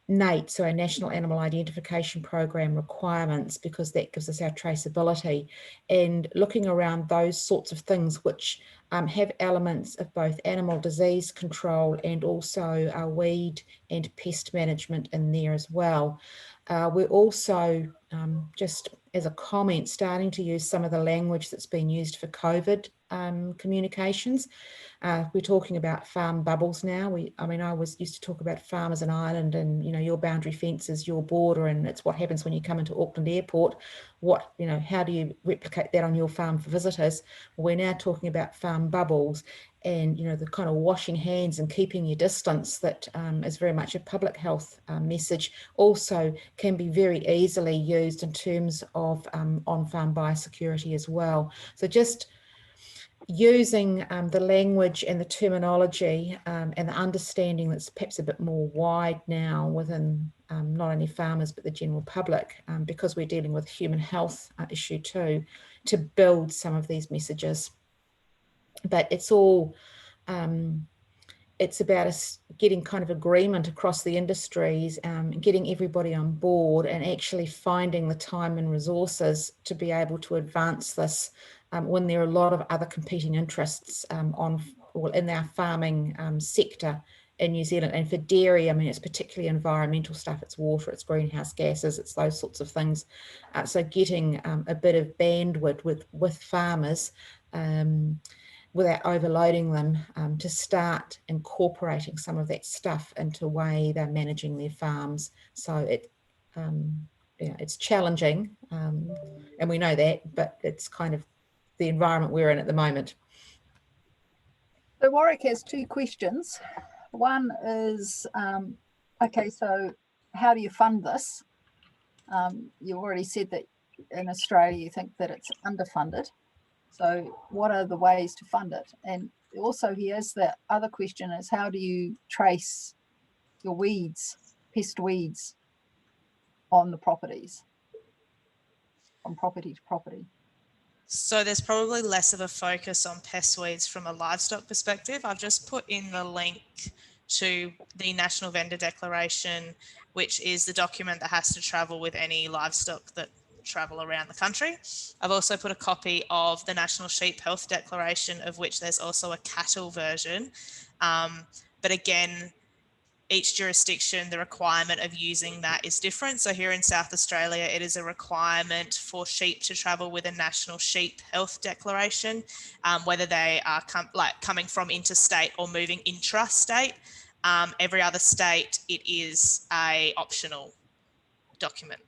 NAIT, so our National Animal Identification Program requirements, because that gives us our traceability, and looking around those sorts of things which have elements of both animal disease control and also our weed and pest management in there as well. We're also, just as a comment, starting to use some of the language that's been used for COVID communications. We're talking about farm bubbles now. I mean, I used to talk about farm as an island, and, you know, your boundary fence is your border, and it's what happens when you come into Auckland Airport. What, you know, how do you replicate that on your farm for visitors? We're now talking about farm bubbles, and, you know, the kind of washing hands and keeping your distance that is very much a public health message, also can be very easily used in terms of on-farm biosecurity as well. So just using the language and the terminology and the understanding that's perhaps a bit more wide now within not only farmers but the general public, because we're dealing with human health issue too, to build some of these messages. But it's all, it's about us getting kind of agreement across the industries, getting everybody on board, and actually finding the time and resources to be able to advance this when there are a lot of other competing interests in our farming sector in New Zealand. And for dairy, I mean, it's particularly environmental stuff. It's water, it's greenhouse gases, it's those sorts of things. So getting a bit of bandwidth with farmers without overloading them, to start incorporating some of that stuff into the way they're managing their farms. So it's challenging, and we know that, but it's kind of the environment we're in at the moment. So Warwick has two questions. One is, okay, so how do you fund this? You already said that in Australia you think that it's underfunded. So what are the ways to fund it? And also he has the other question is, how do you trace your weeds, pest weeds, on the properties, from property to property? So there's probably less of a focus on pest weeds from a livestock perspective. I've just put in the link to the National Vendor Declaration, which is the document that has to travel with any livestock that travel around the country. I've also put a copy of the National Sheep Health Declaration, of which there's also a cattle version. But again, each jurisdiction, the requirement of using that is different. So here in South Australia, it is a requirement for sheep to travel with a National Sheep Health Declaration, whether they are coming from interstate or moving intrastate. Every other state, it is a optional document.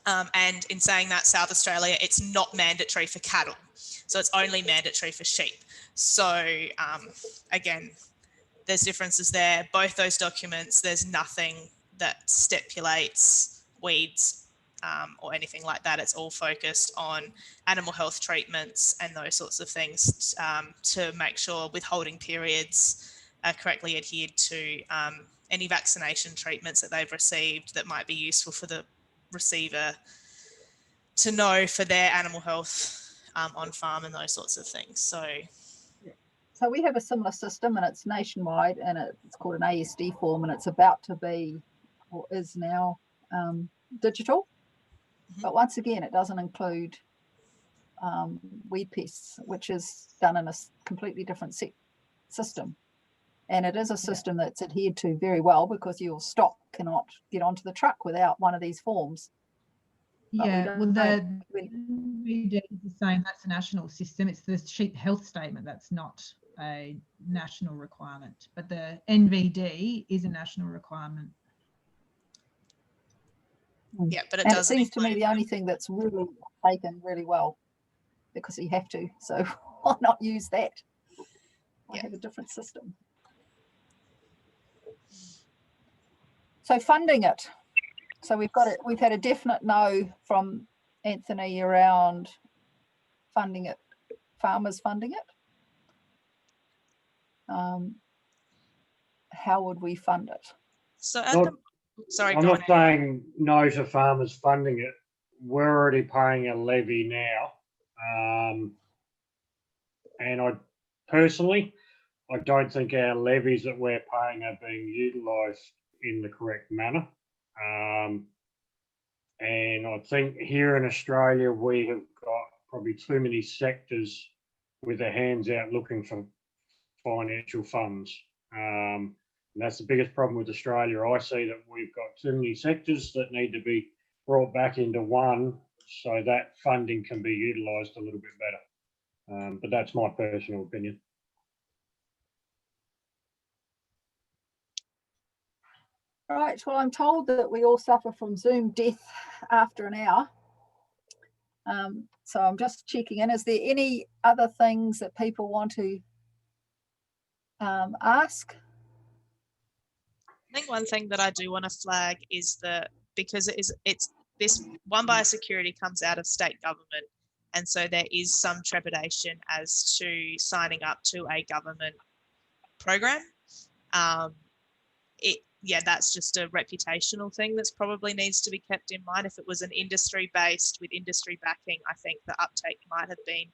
And in saying that, South Australia, it's not mandatory for cattle. So it's only mandatory for sheep. So again, there's differences there. Both those documents, there's nothing that stipulates weeds or anything like that. It's all focused on animal health treatments and those sorts of things to make sure withholding periods are correctly adhered to, any vaccination treatments that they've received that might be useful for the receiver to know for their animal health on farm and those sorts of things. So we have a similar system, and it's nationwide, and it's called an ASD form, and it's about to be, or is now, digital. Mm-hmm. But once again, it doesn't include weed pests, which is done in a completely different system. And it is a system that's adhered to very well, because your stock cannot get onto the truck without one of these forms. Yeah, well, the NVD is the same. That's a national system. It's the sheep health statement. That's not a national requirement, but the NVD is a national requirement. Yeah, but it seems to me the only thing that's really taken really well, because you have to. So why not use that? I have a different system. So funding it. So we've got it. We've had a definite no from Anthony around funding it, farmers funding it? How would we fund it? So at Not, sorry, I'm not saying no to farmers funding it. We're already paying a levy now. And I personally, I don't think our levies that we're paying are being utilised in the correct manner. And I think here in Australia, we have got probably too many sectors with their hands out looking for financial funds. And that's the biggest problem with Australia. I see that we've got too many sectors that need to be brought back into one so that funding can be utilised a little bit better. But that's my personal opinion. Right, well, I'm told that we all suffer from Zoom death after an hour. So I'm just checking in. Is there any other things that people want to ask? I think one thing that I do want to flag is that because it's this OneBiosecurity comes out of state government, and so there is some trepidation as to signing up to a government program. Yeah, that's just a reputational thing that's probably needs to be kept in mind. If it was an industry based with industry backing, I think the uptake might have been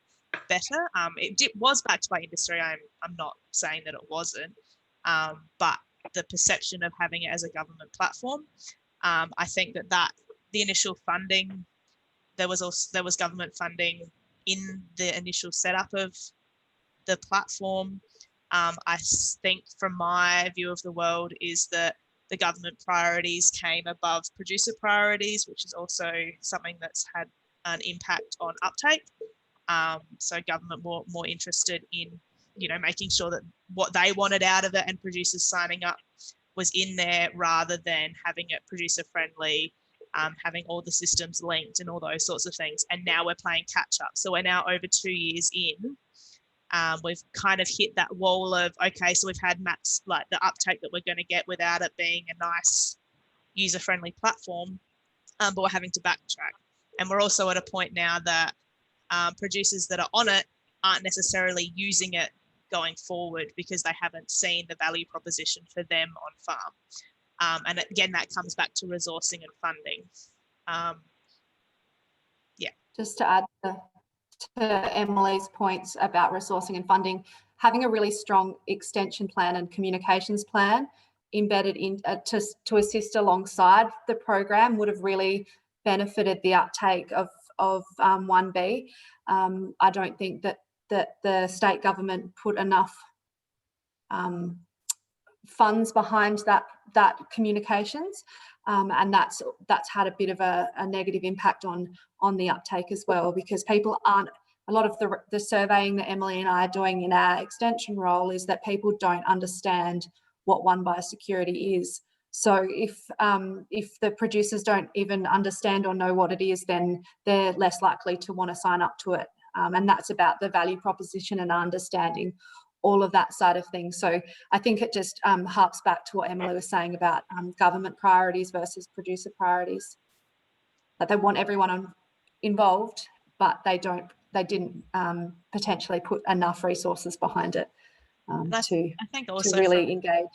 better. It was backed by industry. I'm not saying that it wasn't, but the perception of having it as a government platform, I think that the initial funding, there was government funding in the initial setup of the platform. I think from my view of the world is that the government priorities came above producer priorities, which is also something that's had an impact on uptake. So government more interested in, making sure that what they wanted out of it and producers signing up was in there rather than having it producer friendly, having all the systems linked and all those sorts of things. And now we're playing catch up. So we're now over 2 years in. We've kind of hit that wall of, okay, so we've had max, like the uptake that we're going to get without it being a nice user-friendly platform, but we're having to backtrack. And we're also at a point now that producers that are on it aren't necessarily using it going forward because they haven't seen the value proposition for them on farm. And again, that comes back to resourcing and funding. Yeah. Just to add to Emily's points about resourcing and funding, having a really strong extension plan and communications plan embedded in to assist alongside the program would have really benefited the uptake of 1B. I don't think that the state government put enough funds behind that communications, and that's had a bit of a negative impact on the uptake as well, because people aren't, a lot of the surveying that Emily and I are doing in our extension role is that people don't understand what OneBiosecurity is. So if the producers don't even understand or know what it is, then they're less likely to want to sign up to it. And that's about the value proposition and understanding all of that side of things. So I think it just harps back to what Emily was saying about government priorities versus producer priorities. That they want everyone involved, but they didn't potentially put enough resources behind it to really engage.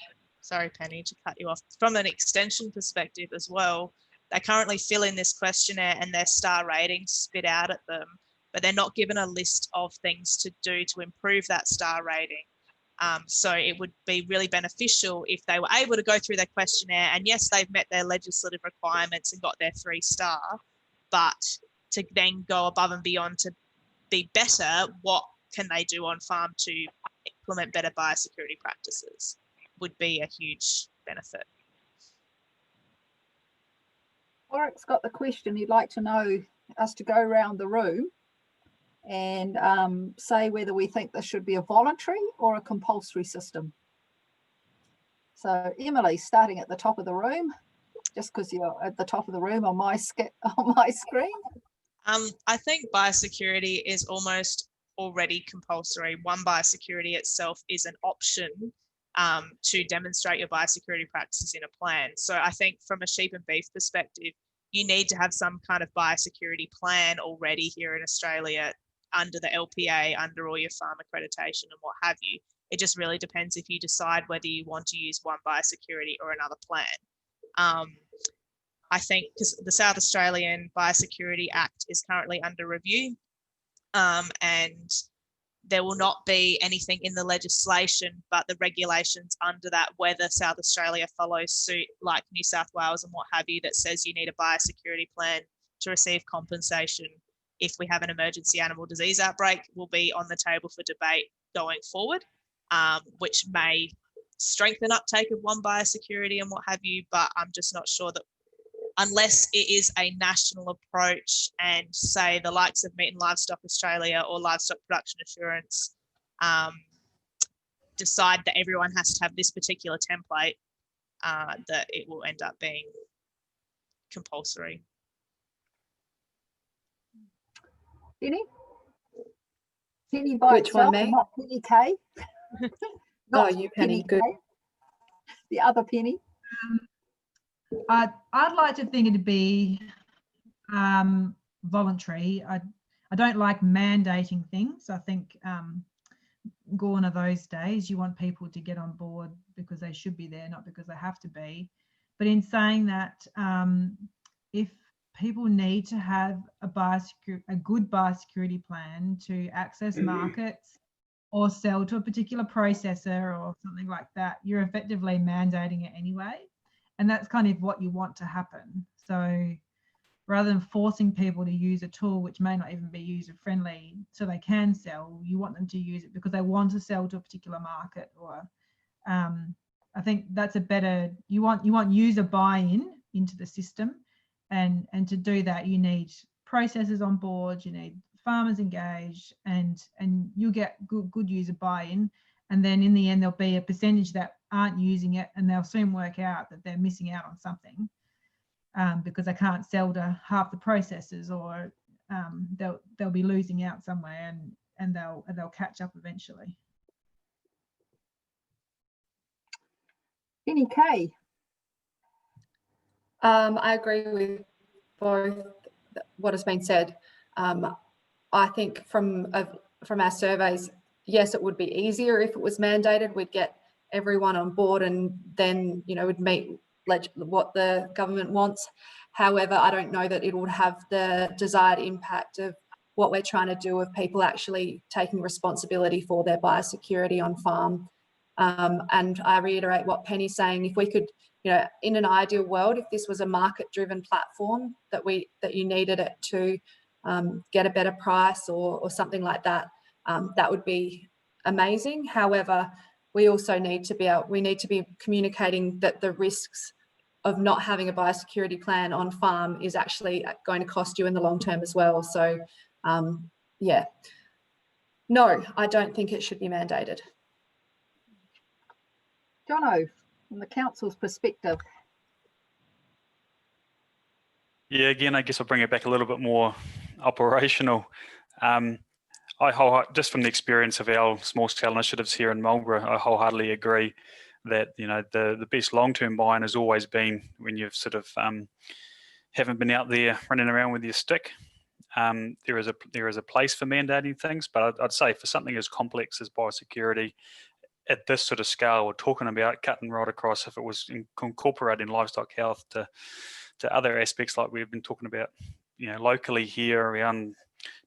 Sorry, Penny, to cut you off. From an extension perspective as well, they currently fill in this questionnaire and their star ratings spit out at them, but they're not given a list of things to do to improve that star rating. So it would be really beneficial if they were able to go through their questionnaire and yes, they've met their legislative requirements and got their 3-star, but to then go above and beyond to be better, what can they do on farm to implement better biosecurity practices would be a huge benefit. Warwick's got the question. He'd like to know us to go around the room and say whether we think this should be a voluntary or a compulsory system. So Emily, starting at the top of the room, just because you're at the top of the room on my screen. I think biosecurity is almost already compulsory. OneBiosecurity itself is an option to demonstrate your biosecurity practices in a plan. So I think from a sheep and beef perspective, you need to have some kind of biosecurity plan already here in Australia under the LPA, under all your farm accreditation and what have you. It just really depends if you decide whether you want to use OneBiosecurity or another plan. I think because the South Australian Biosecurity Act is currently under review, and there will not be anything in the legislation, but the regulations under that, whether South Australia follows suit like New South Wales and what have you, that says you need a biosecurity plan to receive compensation if we have an emergency animal disease outbreak, will be on the table for debate going forward, which may strengthen uptake of OneBiosecurity and what have you, but I'm just not sure that unless it is a national approach and say the likes of Meat and Livestock Australia or Livestock Production Assurance decide that everyone has to have this particular template, that it will end up being compulsory. Penny? Penny by Which itself, one, me? not Penny K. Not you, Penny. Good. K. The other Penny. I'd like to think it'd be voluntary. I don't like mandating things. I think gone are those days. You want people to get on board because they should be there, not because they have to be. But in saying that, if people need to have a good biosecurity plan to access markets or sell to a particular processor or something like that, you're effectively mandating it anyway. And that's kind of what you want to happen. So rather than forcing people to use a tool which may not even be user friendly so they can sell, you want them to use it because they want to sell to a particular market. Or I think that's a better, you want user buy-in into the system, and to do that you need processors on board, you need farmers engaged, and you'll get good user buy-in. And then in the end there'll be a percentage that aren't using it, and they'll soon work out that they're missing out on something because they can't sell to half the processors, or they'll be losing out somewhere, and they'll catch up eventually. Penny K. I agree with both what has been said. I think from our surveys, yes, it would be easier if it was mandated. We'd get everyone on board, and then would meet what the government wants. However, I don't know that it would have the desired impact of what we're trying to do of people actually taking responsibility for their biosecurity on farm. And I reiterate what Penny's saying. If we could, in an ideal world, if this was a market-driven platform that you needed it to get a better price or something like that, that would be amazing. However, we also need to be communicating that the risks of not having a biosecurity plan on farm is actually going to cost you in the long term as well. So, yeah, no, I don't think it should be mandated. Jono, from the council's perspective. Yeah, again, I guess I'll bring it back a little bit more operational. Just from the experience of our small-scale initiatives here in Marlborough, I wholeheartedly agree that the best long-term buy-in has always been when you've sort of haven't been out there running around with your stick. There is a place for mandating things, but I'd say for something as complex as biosecurity at this sort of scale, we're talking about cutting right across. If it was incorporating livestock health to other aspects like we've been talking about, locally here around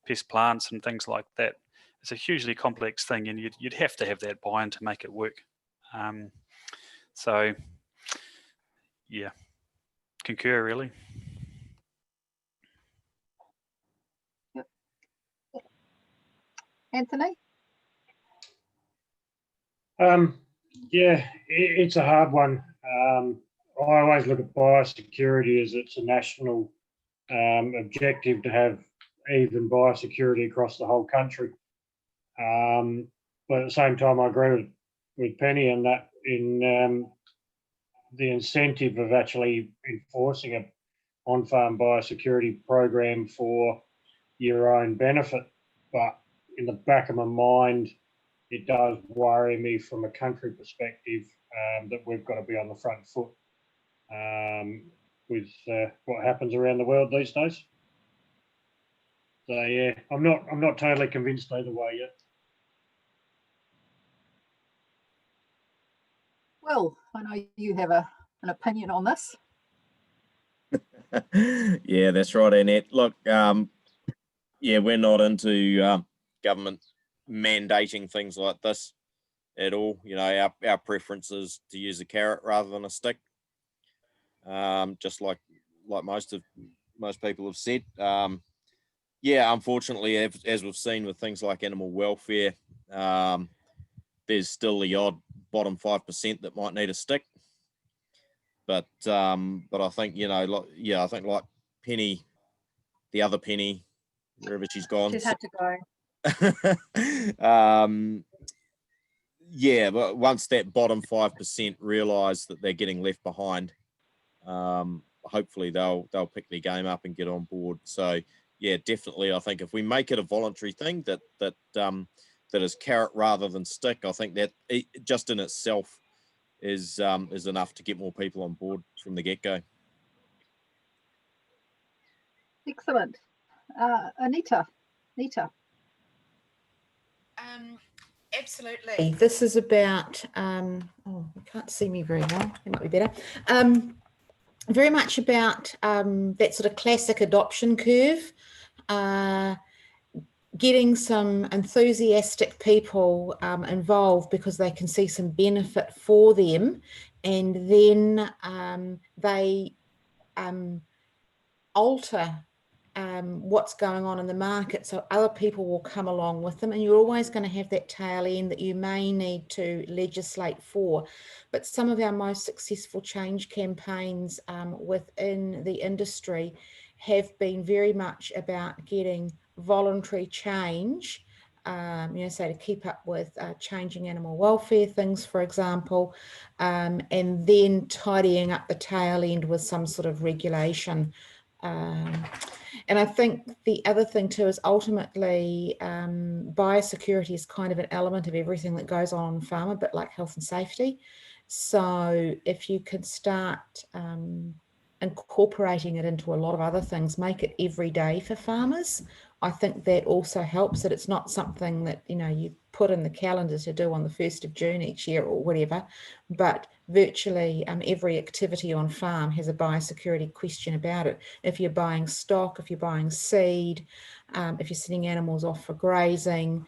pest plants and things like that, it's a hugely complex thing, and you'd have to have that buy-in to make it work. So, yeah, concur really. Yep. Anthony? Yeah, it's a hard one. I always look at biosecurity as it's a national objective to have even biosecurity across the whole country. But at the same time, I agree with Penny in that in the incentive of actually enforcing a on-farm biosecurity program for your own benefit. But in the back of my mind, it does worry me from a country perspective that we've got to be on the front foot with what happens around the world these days. So yeah, I'm not totally convinced either way yet. Well, I know you have an opinion on this. Yeah, that's right, Annette. Look, yeah, we're not into government mandating things like this at all. You know, our preference is to use a carrot rather than a stick. Just like most people have said. Yeah, unfortunately, as we've seen with things like animal welfare, there's still the odd bottom 5% that might need a stick. But I think, you know, I think like Penny, the other Penny, wherever she's gone. She's had to go. Yeah, but once that bottom 5% realise that they're getting left behind, hopefully they'll pick their game up and get on board. So yeah, definitely, I think if we make it a voluntary thing that is carrot rather than stick, I think that just in itself is enough to get more people on board from the get-go. Excellent. Nita. Absolutely. This is about, oh, you can't see me very well. It might be better. Very much about that sort of classic adoption curve. Getting some enthusiastic people involved because they can see some benefit for them, and then they alter what's going on in the market, so other people will come along with them, and you're always going to have that tail end that you may need to legislate for. But some of our most successful change campaigns within the industry have been very much about getting voluntary change, you know, say to keep up with changing animal welfare things, for example, and then tidying up the tail end with some sort of regulation. And I think the other thing too is ultimately biosecurity is kind of an element of everything that goes on farm, a bit like health and safety. So if you could start incorporating it into a lot of other things, make it every day for farmers, I think that also helps. That it's not something that, you know, you put in the calendar to do on the 1st of June each year or whatever, but virtually every activity on farm has a biosecurity question about it. If you're buying stock, if you're buying seed, if you're sending animals off for grazing,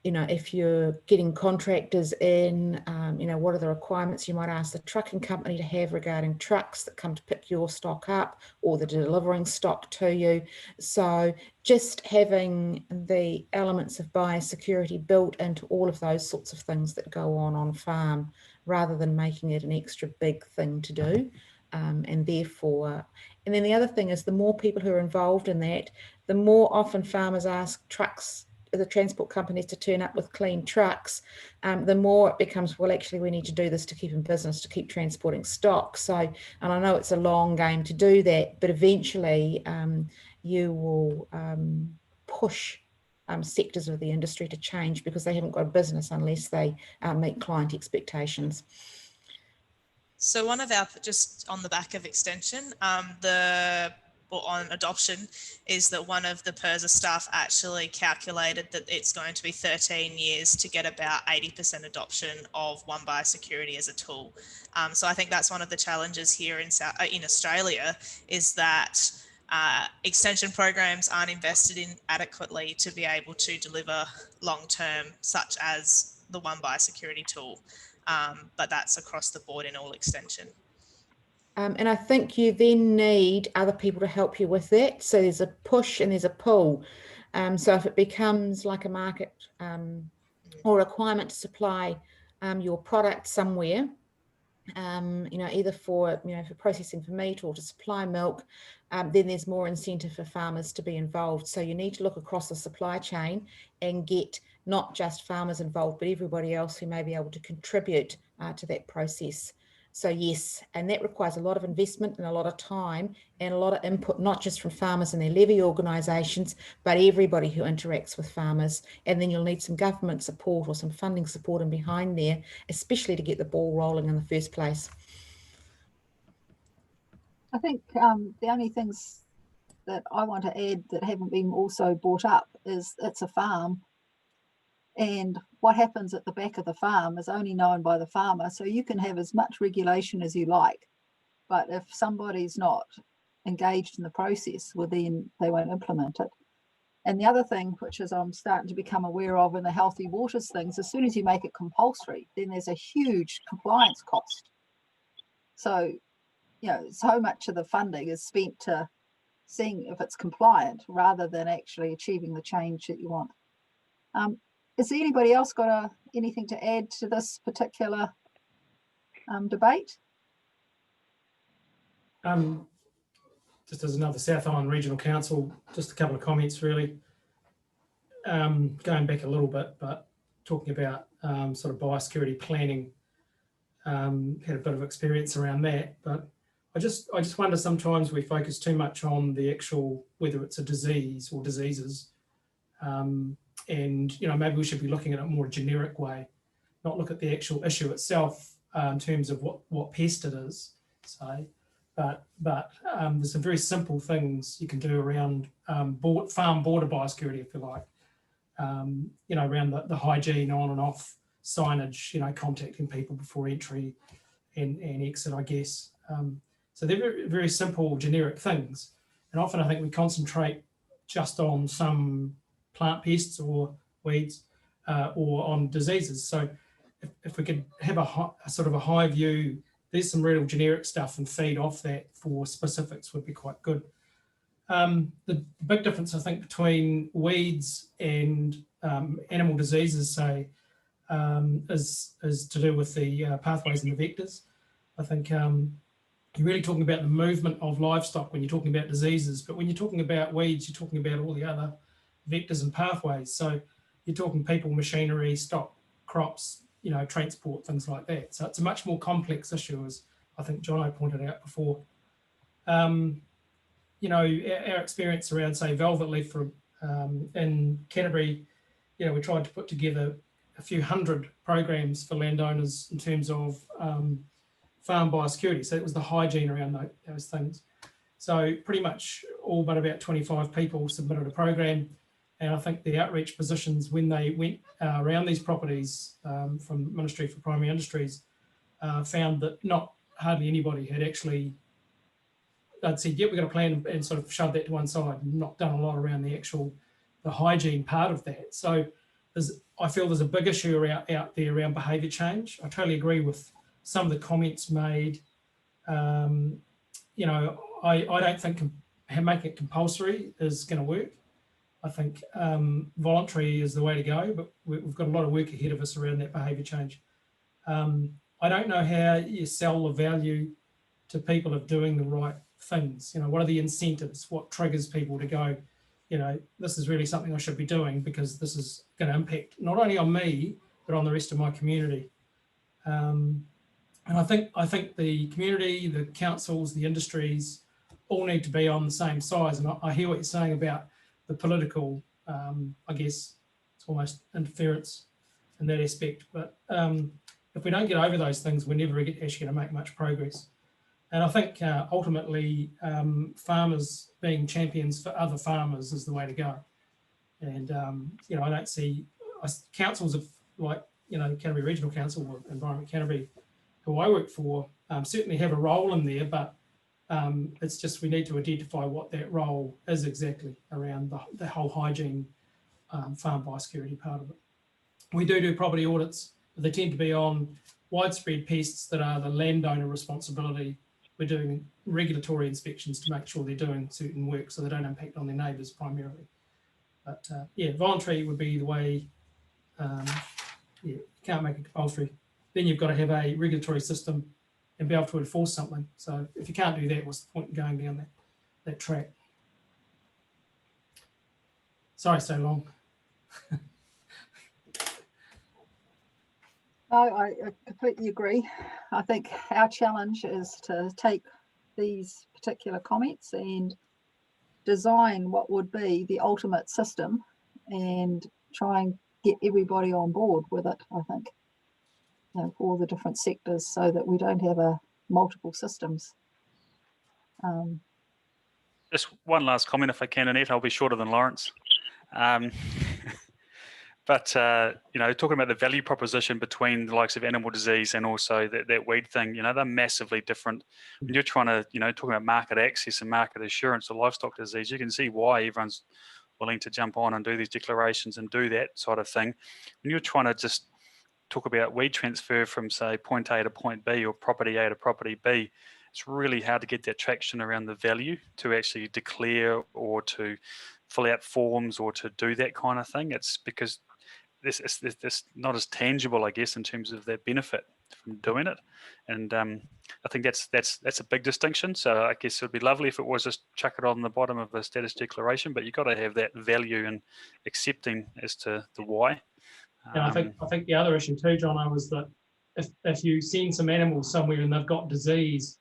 you know, if you're getting contractors in, you know, what are the requirements you might ask the trucking company to have regarding trucks that come to pick your stock up or the delivering stock to you. So just having the elements of biosecurity built into all of those sorts of things that go on farm, rather than making it an extra big thing to do. And therefore, and then the other thing is the more people who are involved in that, the more often farmers ask the transport companies to turn up with clean trucks, the more it becomes, well, actually we need to do this to keep in business, to keep transporting stock. So, and I know it's a long game to do that, but eventually you will push sectors of the industry to change, because they haven't got a business unless they meet client expectations. So one of our, just on the back of extension, or on adoption, is that one of the PIRSA staff actually calculated that it's going to be 13 years to get about 80% adoption of OneBiosecurity as a tool. So I think that's one of the challenges here in Australia, is that extension programs aren't invested in adequately to be able to deliver long-term, such as the OneBiosecurity tool. But that's across the board in all extension. And I think you then need other people to help you with that. So there's a push and there's a pull. So if it becomes like a market or requirement to supply your product somewhere, you know, either for, you know, for processing for meat or to supply milk, then there's more incentive for farmers to be involved. So you need to look across the supply chain and get not just farmers involved, but everybody else who may be able to contribute to that process. So yes, and that requires a lot of investment and a lot of time and a lot of input, not just from farmers and their levy organisations, but everybody who interacts with farmers. And then you'll need some government support or some funding support in behind there, especially to get the ball rolling in the first place. I think the only things that I want to add that haven't been also brought up is it's a farm, and what happens at the back of the farm is only known by the farmer. So you can have as much regulation as you like, but if somebody's not engaged in the process, well, then they won't implement it. And the other thing, which is I'm starting to become aware of in the healthy waters things, as soon as you make it compulsory, then there's a huge compliance cost. So, you know, so much of the funding is spent to seeing if it's compliant rather than actually achieving the change that you want. Has anybody else got anything to add to this particular debate? Just as another South Island Regional Council, just a couple of comments really. Going back a little bit, but talking about sort of biosecurity planning, had a bit of experience around that, but I just wonder sometimes we focus too much on the actual, whether it's a disease or diseases, and you know, maybe we should be looking at it more generic way, not look at the actual issue itself in terms of what pest it is, say, but there's some very simple things you can do around farm border biosecurity, if you like, you know, around the hygiene on and off signage, you know, contacting people before entry and exit, I guess. So they're very, very simple, generic things. And often I think we concentrate just on some plant pests or weeds or on diseases. So if we could have a sort of a high view, there's some real generic stuff, and feed off that for specifics would be quite good. The big difference, I think, between weeds and animal diseases, say, is to do with the pathways and the vectors. I think you're really talking about the movement of livestock when you're talking about diseases, but when you're talking about weeds, you're talking about all the other vectors and pathways. So you're talking people, machinery, stock, crops, you know, transport, things like that. So it's a much more complex issue, as I think Jono pointed out before. You know, our experience around, say, velvet leaf in Canterbury, you know, we tried to put together a few hundred programs for landowners in terms of farm biosecurity. So it was the hygiene around those things. So pretty much all but about 25 people submitted a program. And I think the outreach positions, when they went around these properties from Ministry for Primary Industries, found that hardly anybody had actually, they'd said, yep, we've got a plan, and sort of shoved that to one side and not done a lot around the hygiene part of that. So I feel there's a big issue out there around behaviour change. I totally agree with some of the comments made. You know, I don't think making it compulsory is going to work. I think voluntary is the way to go, but we've got a lot of work ahead of us around that behaviour change. I don't know how you sell the value to people of doing the right things. You know, what are the incentives? What triggers people to go, you know, this is really something I should be doing because this is going to impact not only on me, but on the rest of my community. And I think the community, the councils, the industries all need to be on the same size. And I hear what you're saying about the political, I guess it's almost interference in that aspect. But if we don't get over those things, we're never actually going to make much progress. And I think ultimately farmers being champions for other farmers is the way to go. And, you know, I don't see councils of like, you know, Canterbury Regional Council or Environment Canterbury, who I work for, certainly have a role in there, but it's just we need to identify what that role is exactly around the whole hygiene farm biosecurity part of it. We do property audits, but they tend to be on widespread pests that are the landowner responsibility. We're doing regulatory inspections to make sure they're doing certain work so they don't impact on their neighbours primarily. But yeah, voluntary would be the way. Yeah, you can't make it compulsory. Then you've got to have a regulatory system and be able to enforce something. So if you can't do that, what's the point in going down that track? Sorry, so long. I completely agree. I think our challenge is to take these particular comments and design what would be the ultimate system and try and get everybody on board with it, I think, you know, for all the different sectors so that we don't have multiple systems. Just one last comment, if I can, Annette. I'll be shorter than Lawrence. But, you know, talking about the value proposition between the likes of animal disease and also that weed thing, you know, they're massively different. When you're trying to, you know, talking about market access and market assurance of livestock disease, you can see why everyone's willing to jump on and do these declarations and do that sort of thing. When you're trying to just talk about weed transfer from, say, point A to point B or property A to property B, it's really hard to get that traction around the value to actually declare or to fill out forms or to do that kind of thing. It's because this not as tangible, I guess, in terms of that benefit from doing it. And I think that's a big distinction. So I guess it would be lovely if it was just chuck it on the bottom of a status declaration, but you've got to have that value and accepting as to the why. And I think the other issue too, Jono, was that if you send some animals somewhere and they've got disease,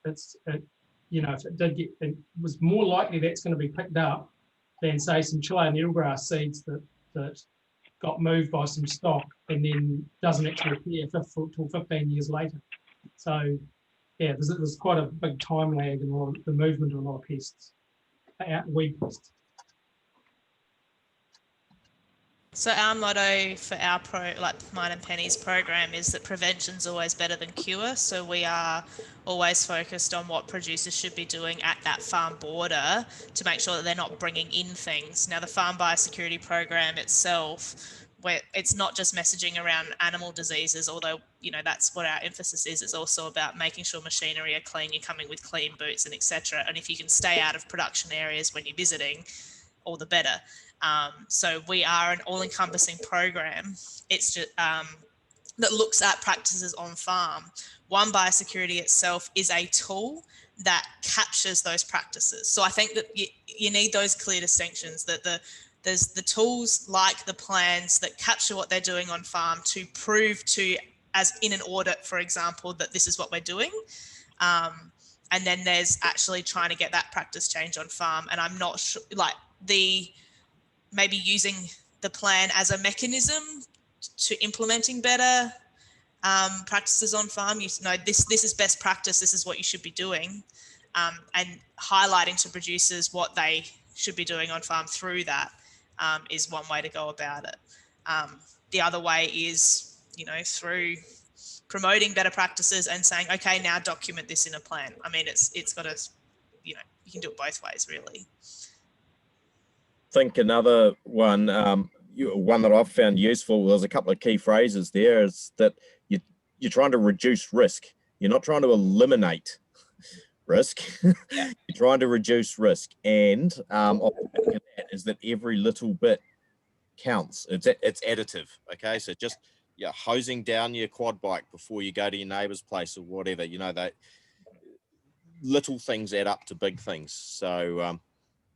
you know, if it did get, it was more likely that's going to be picked up than say some Chilean eelgrass seeds that got moved by some stock and then doesn't actually appear till 15 years later. So yeah, there's quite a big time lag in the movement of a lot of pests, weed pests. So our motto for our mine and Penny's program is that prevention's always better than cure. So we are always focused on what producers should be doing at that farm border to make sure that they're not bringing in things. Now the farm biosecurity program itself, where it's not just messaging around animal diseases, although, you know, that's what our emphasis is. It's also about making sure machinery are clean, you're coming with clean boots and etc. And if you can stay out of production areas when you're visiting, all the better. So we are an all-encompassing program. It's just, that looks at practices on farm. OneBiosecurity itself is a tool that captures those practices. So I think that you need those clear distinctions, that there's the tools like the plans that capture what they're doing on farm to prove to, as in an audit, for example, that this is what we're doing. And then there's actually trying to get that practice change on farm. And I'm not sure, like maybe using the plan as a mechanism to implementing better practices on farm. You know, this is best practice, this is what you should be doing, and highlighting to producers what they should be doing on farm through that is one way to go about it. The other way is, you know, through promoting better practices and saying, okay, now document this in a plan. I mean, it's got to, you know, you can do it both ways, really. I think another one, one that I've found useful, there's a couple of key phrases there, is that you're trying to reduce risk. You're not trying to eliminate risk. Yeah. You're trying to reduce risk. And that is that every little bit counts. It's additive. Okay, so just hosing down your quad bike before you go to your neighbour's place or whatever, you know, that little things add up to big things. So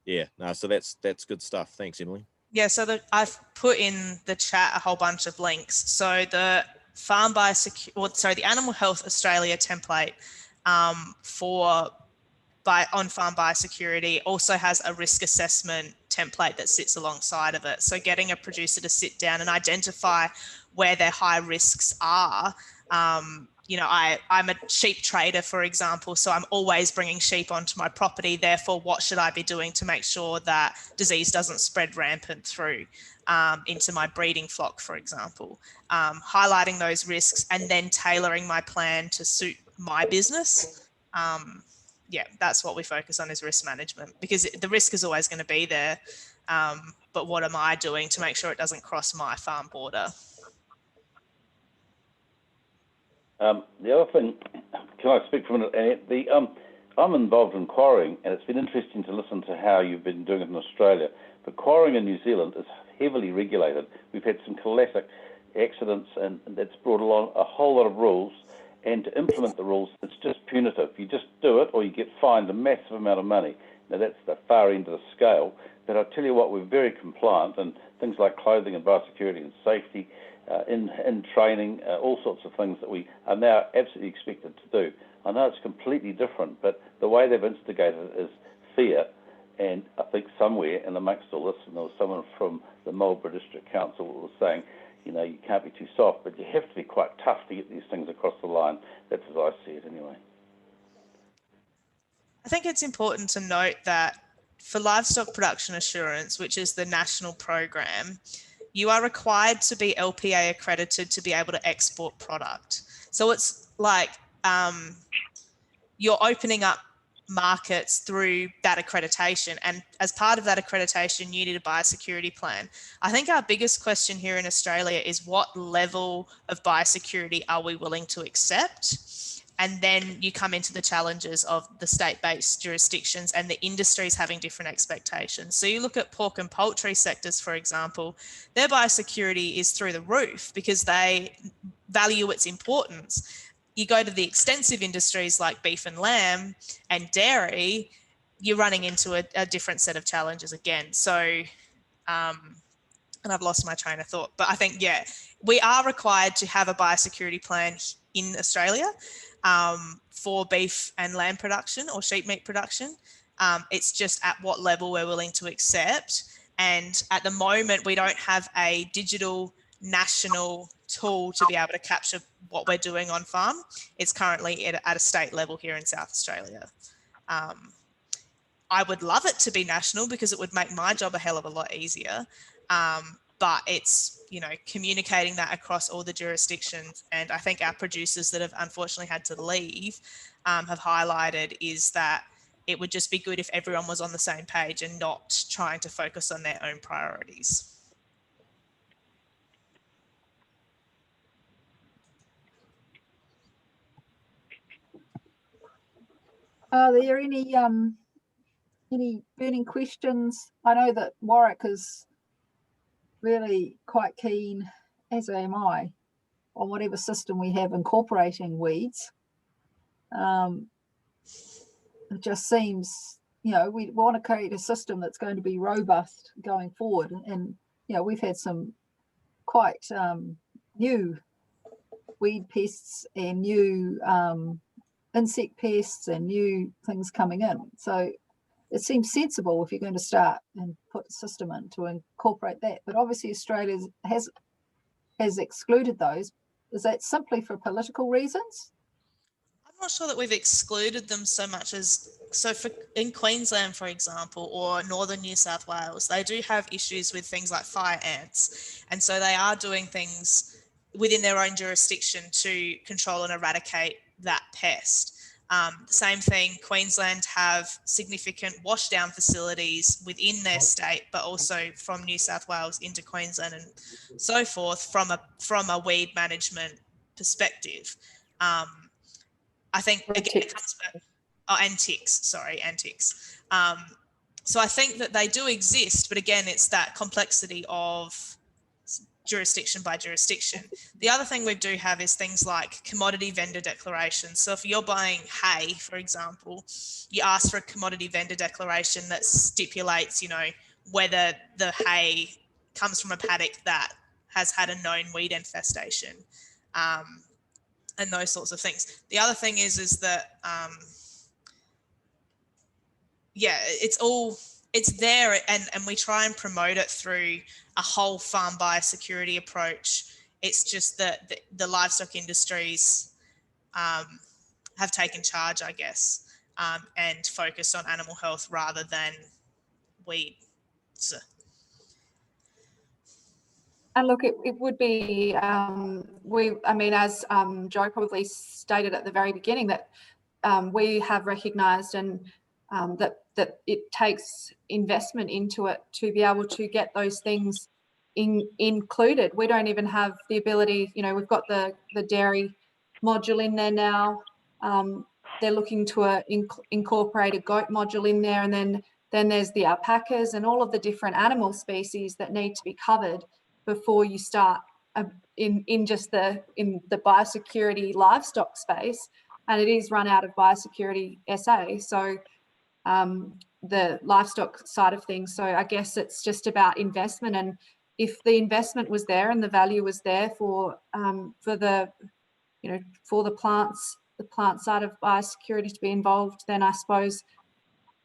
yeah, no, so that's good stuff. Thanks, Emily. Yeah, so I've put in the chat a whole bunch of links. So the the Animal Health Australia template on farm biosecurity also has a risk assessment template that sits alongside of it. So getting a producer to sit down and identify where their high risks are. You know, I'm a sheep trader, for example, so I'm always bringing sheep onto my property. Therefore, what should I be doing to make sure that disease doesn't spread rampant through into my breeding flock, for example? Highlighting those risks and then tailoring my plan to suit my business. Yeah, that's what we focus on, is risk management, because the risk is always going to be there. But what am I doing to make sure it doesn't cross my farm border? The other thing, can I speak for a minute, Annette? I'm involved in quarrying, and it's been interesting to listen to how you've been doing it in Australia. But quarrying in New Zealand is heavily regulated. We've had some classic accidents, and that's brought along a whole lot of rules. And to implement the rules, it's just punitive. You just do it, or you get fined a massive amount of money. Now, that's the far end of the scale. But I'll tell you what, we're very compliant, and things like clothing and biosecurity and safety, in training, all sorts of things that we are now absolutely expected to do. I know it's completely different, but the way they've instigated it is fear. And I think somewhere in amongst all this, and there was someone from the Marlborough District Council who was saying, you know, you can't be too soft, but you have to be quite tough to get these things across the line. That's as I see it anyway. I think it's important to note that for livestock production assurance, which is the national program, you are required to be LPA accredited to be able to export product. So it's like you're opening up markets through that accreditation, and as part of that accreditation you need a biosecurity plan. I think our biggest question here in Australia is what level of biosecurity are we willing to accept? And then you come into the challenges of the state-based jurisdictions and the industries having different expectations. So you look at pork and poultry sectors, for example, their biosecurity is through the roof because they value its importance. You go to the extensive industries like beef and lamb and dairy, you're running into a different set of challenges again. So, and I've lost my train of thought, but I think, yeah, we are required to have a biosecurity plan in Australia for beef and lamb production or sheep meat production. It's just at what level we're willing to accept. And at the moment, we don't have a digital national tool to be able to capture what we're doing on farm. It's currently at a state level here in South Australia. I would love it to be national because it would make my job a hell of a lot easier. But it's, you know, communicating that across all the jurisdictions. And I think our producers that have unfortunately had to leave have highlighted is that it would just be good if everyone was on the same page and not trying to focus on their own priorities. Are there any burning questions? I know that Warwick is really quite keen, as am I, on whatever system we have incorporating weeds. It just seems, you know, we want to create a system that's going to be robust going forward. And, you know, we've had some quite new weed pests and new insect pests and new things coming in. So it seems sensible if you're going to start and put a system in to incorporate that. But obviously Australia has excluded those. Is that simply for political reasons? I'm not sure that we've excluded them so much as, so for in Queensland, for example, or northern New South Wales, they do have issues with things like fire ants. And so they are doing things within their own jurisdiction to control and eradicate that pest. Same thing, Queensland have significant washdown facilities within their state, but also from New South Wales into Queensland and so forth from a weed management perspective. I think again, it comes back, and ticks. So I think that they do exist, but again, it's that complexity of jurisdiction by jurisdiction. The other thing we do have is things like commodity vendor declarations. So if you're buying hay, for example, you ask for a commodity vendor declaration that stipulates, you know, whether the hay comes from a paddock that has had a known weed infestation, and those sorts of things. The other thing is that, yeah, it's there, and we try and promote it through a whole farm biosecurity approach. It's just that the livestock industries have taken charge, I guess, and focused on animal health rather than weeds. And look, it would be, I mean, as Joe probably stated at the very beginning, that we have recognised and that it takes investment into it to be able to get those things included. We don't even have the ability, you know, we've got the dairy module in there now. They're looking to incorporate a goat module in there, and then there's the alpacas and all of the different animal species that need to be covered before you start in the biosecurity livestock space. And it is run out of Biosecurity SA. So the livestock side of things. So I guess it's just about investment, and if the investment was there and the value was there for the, you know, for the plant side of biosecurity to be involved, then I suppose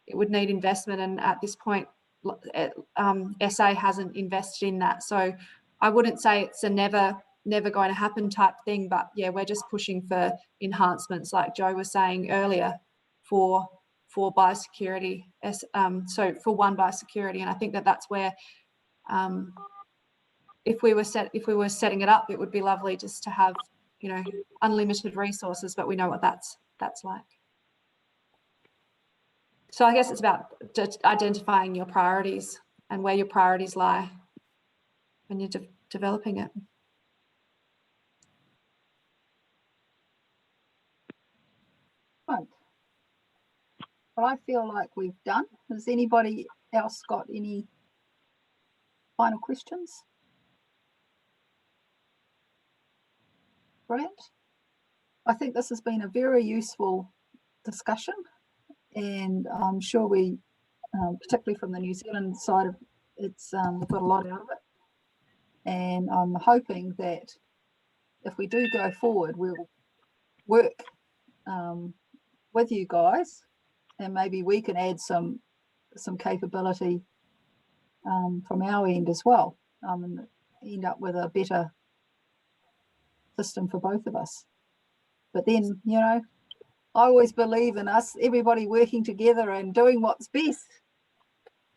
it would need investment. And at this point, SA hasn't invested in that. So I wouldn't say it's a never going to happen type thing, but yeah, we're just pushing for enhancements, like Joe was saying earlier, for for biosecurity, so for OneBiosecurity, and I think that that's where if we were setting it up, it would be lovely just to have, you know, unlimited resources, but we know what that's like. So I guess it's about just identifying your priorities and where your priorities lie when you're developing it. Right. Well, I feel like we've done. Has anybody else got any final questions? Brilliant. I think this has been a very useful discussion, and I'm sure we, particularly from the New Zealand side of it's, we've got a lot out of it. And I'm hoping that if we do go forward, we'll work with you guys, and maybe we can add some capability from our end as well, and end up with a better system for both of us. But then, you know, I always believe in us, everybody working together and doing what's best.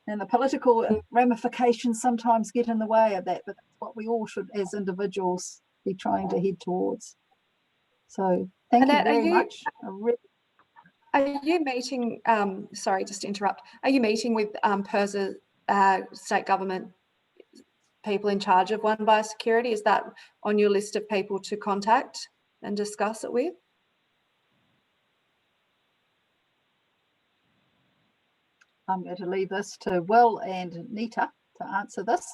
And the political ramifications sometimes get in the way of that, but that's what we all should, as individuals, be trying to head towards. So thank Annette, you very much. Are you meeting, sorry, just to interrupt, are you meeting with PIRSA state government people in charge of OneBiosecurity? Is that on your list of people to contact and discuss it with? I'm going to leave this to Will and Nita to answer this.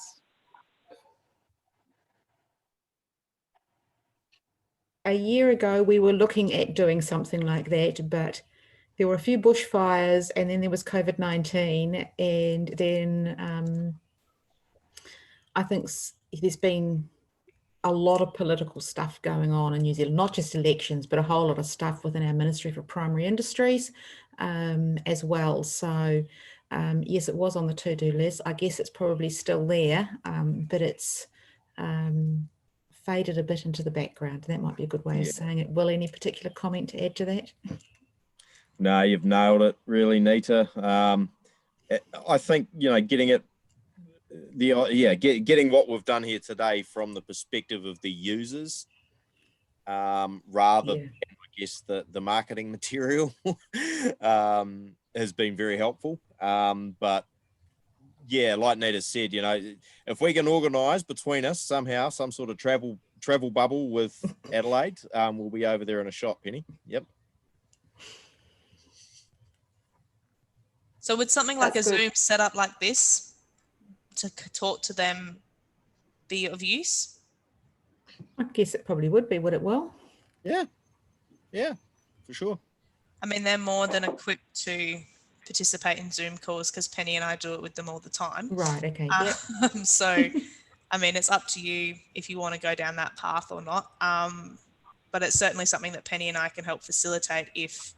A year ago, we were looking at doing something like that, but there were a few bushfires, and then there was COVID-19, and then I think there's been a lot of political stuff going on in New Zealand, not just elections, but a whole lot of stuff within our Ministry for Primary Industries as well. So yes, it was on the to-do list. I guess it's probably still there, but it's faded a bit into the background. That might be a good way of saying it. Will, any particular comment to add to that? No, you've nailed it, really, Nita. I think, you know, getting what we've done here today from the perspective of the users, rather than, I guess, the marketing material has been very helpful. But yeah, like Nita said, you know, if we can organise between us somehow some sort of travel bubble with Adelaide, we'll be over there in a shot, Penny. Yep. So would something like a Zoom setup like this to talk to them be of use? I guess it probably would be, would it, Will? Yeah, for sure. I mean, they're more than equipped to participate in Zoom calls because Penny and I do it with them all the time. Right, okay. So, I mean, it's up to you if you want to go down that path or not. But it's certainly something that Penny and I can help facilitate if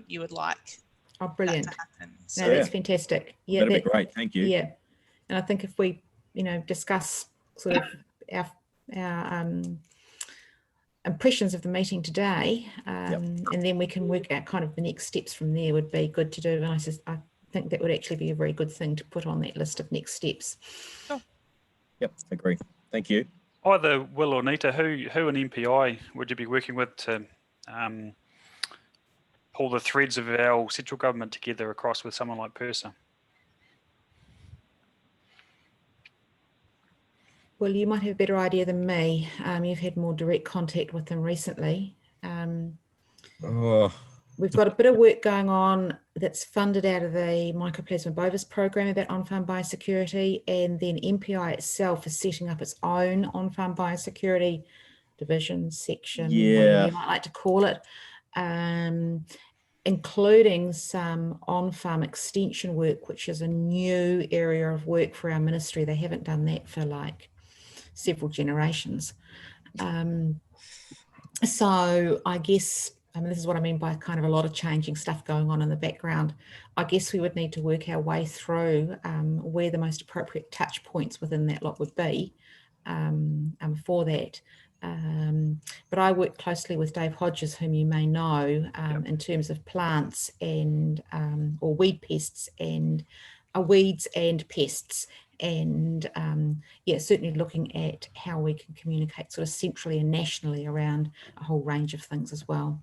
you would like. Oh, brilliant. That to happen. So, no, that's fantastic. Yeah, that'd be great. Thank you. Yeah. And I think if we, you know, discuss sort of our impressions of the meeting today, and then we can work out kind of the next steps from there, would be good to do. And I think that would actually be a very good thing to put on that list of next steps. Sure. Yep, agree. Thank you. Either Will or Nita, who in MPI would you be working with to pull the threads of our central government together across with someone like PIRSA? Well, you might have a better idea than me. You've had more direct contact with them recently. We've got a bit of work going on that's funded out of the Mycoplasma bovis program about on-farm biosecurity, and then MPI itself is setting up its own on-farm biosecurity division, section, whatever you might like to call it, including some on-farm extension work, which is a new area of work for our ministry. They haven't done that for like several generations. So I guess, this is what I mean by kind of a lot of changing stuff going on in the background. I guess we would need to work our way through where the most appropriate touch points within that lot would be for that. But I work closely with Dave Hodges, whom you may know, in terms of plants and or weed pests and weeds and pests. And yeah, certainly looking at how we can communicate sort of centrally and nationally around a whole range of things as well.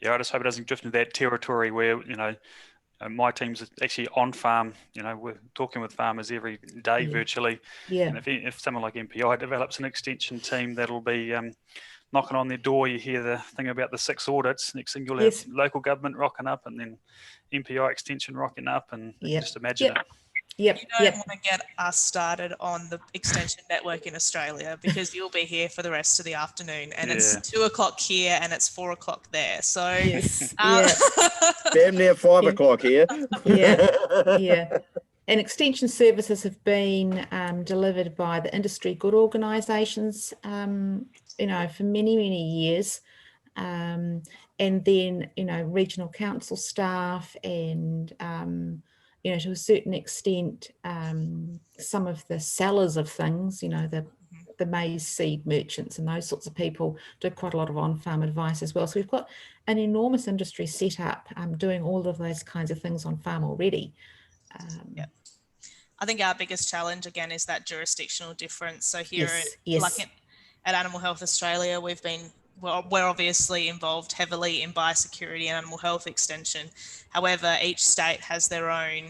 Yeah, I just hope it doesn't drift into that territory where, you know, my team's actually on farm. You know, we're talking with farmers every day virtually. Yeah. And if someone like MPI develops an extension team, that'll be knocking on their door. You hear the thing about the 6 audits. Next thing you'll have local government rocking up, and then MPI extension rocking up, and you can just imagine it. Yep. You don't want to get us started on the extension network in Australia, because you'll be here for the rest of the afternoon, and it's 2 o'clock here and it's 4 o'clock there. So damn near 5 o'clock here. Yeah. And extension services have been delivered by the industry good organisations, you know, for many, many years. And then, you know, regional council staff and, you know, to a certain extent, some of the sellers of things, you know, the maize seed merchants and those sorts of people do quite a lot of on-farm advice as well. So we've got an enormous industry set up doing all of those kinds of things on farm already. I think our biggest challenge again is that jurisdictional difference. So here at Animal Health Australia, we're obviously involved heavily in biosecurity and animal health extension. However, each state has their own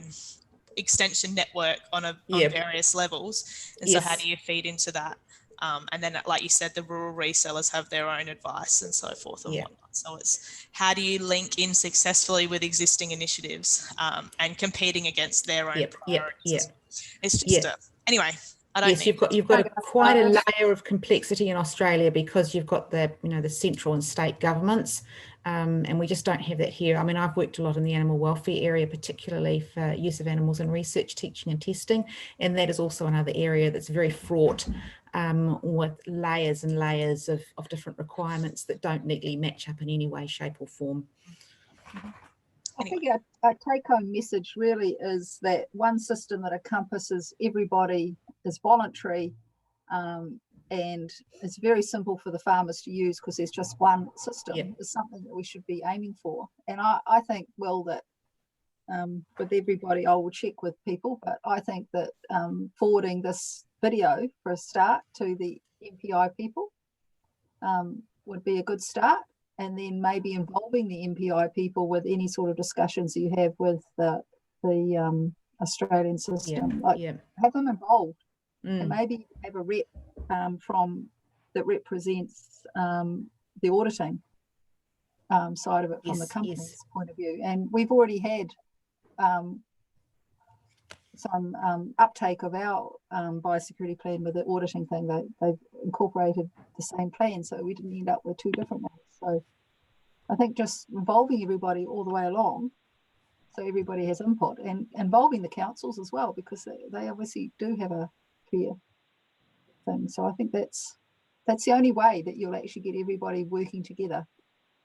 extension network on various levels. And so how do you feed into that? And then, like you said, the rural resellers have their own advice and so forth and whatnot. So it's how do you link in successfully with existing initiatives and competing against their own priorities? It's just anyway. You've got quite a layer of complexity in Australia, because you've got the, you know, the central and state governments, and we just don't have that here. I mean, I've worked a lot in the animal welfare area, particularly for use of animals in research, teaching and testing, and that is also another area that's very fraught with layers and layers of different requirements that don't neatly match up in any way, shape or form. I think our take-home message really is that one system that encompasses everybody is voluntary, and it's very simple for the farmers to use because there's just one system is something that we should be aiming for. And I think, Will, that with everybody, I will check with people, but I think that forwarding this video for a start to the MPI people would be a good start. And then maybe involving the MPI people with any sort of discussions that you have with the Australian system. Have them involved, and maybe have a rep that represents the auditing side of it from the company's point of view. And we've already had some uptake of our biosecurity plan with the auditing thing. They've incorporated the same plan, so we didn't end up with 2 different ones. So I think just involving everybody all the way along, so everybody has input, and involving the councils as well, because they obviously do have a clear thing. So I think that's the only way that you'll actually get everybody working together.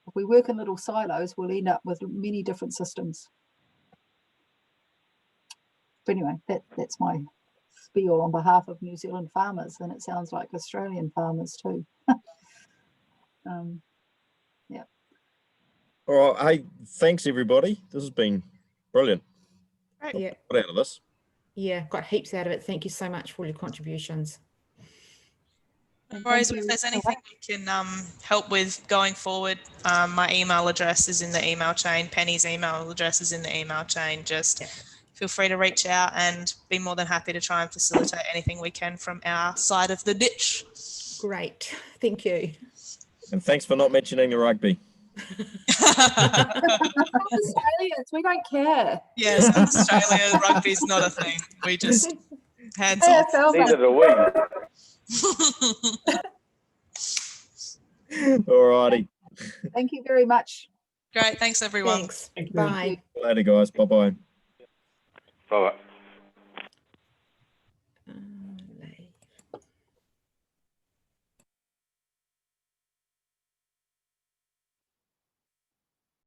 If we work in little silos, we'll end up with many different systems. But anyway, that's my spiel on behalf of New Zealand farmers, and it sounds like Australian farmers too. All right. Hey, thanks everybody. This has been brilliant. Yeah. Got out of this. Yeah, got heaps out of it. Thank you so much for all your contributions. No worries. If there's anything we can help with going forward, my email address is in the email chain. Penny's email address is in the email chain. Just feel free to reach out, and be more than happy to try and facilitate anything we can from our side of the ditch. Great. Thank you. And thanks for not mentioning the rugby. Australians, we don't care. Yes, in Australia, rugby's not a thing. We just hands off. Neither do we. All righty. Thank you very much. Great. Thanks, everyone. Thanks. Bye. Later, guys. Bye-bye. Bye-bye.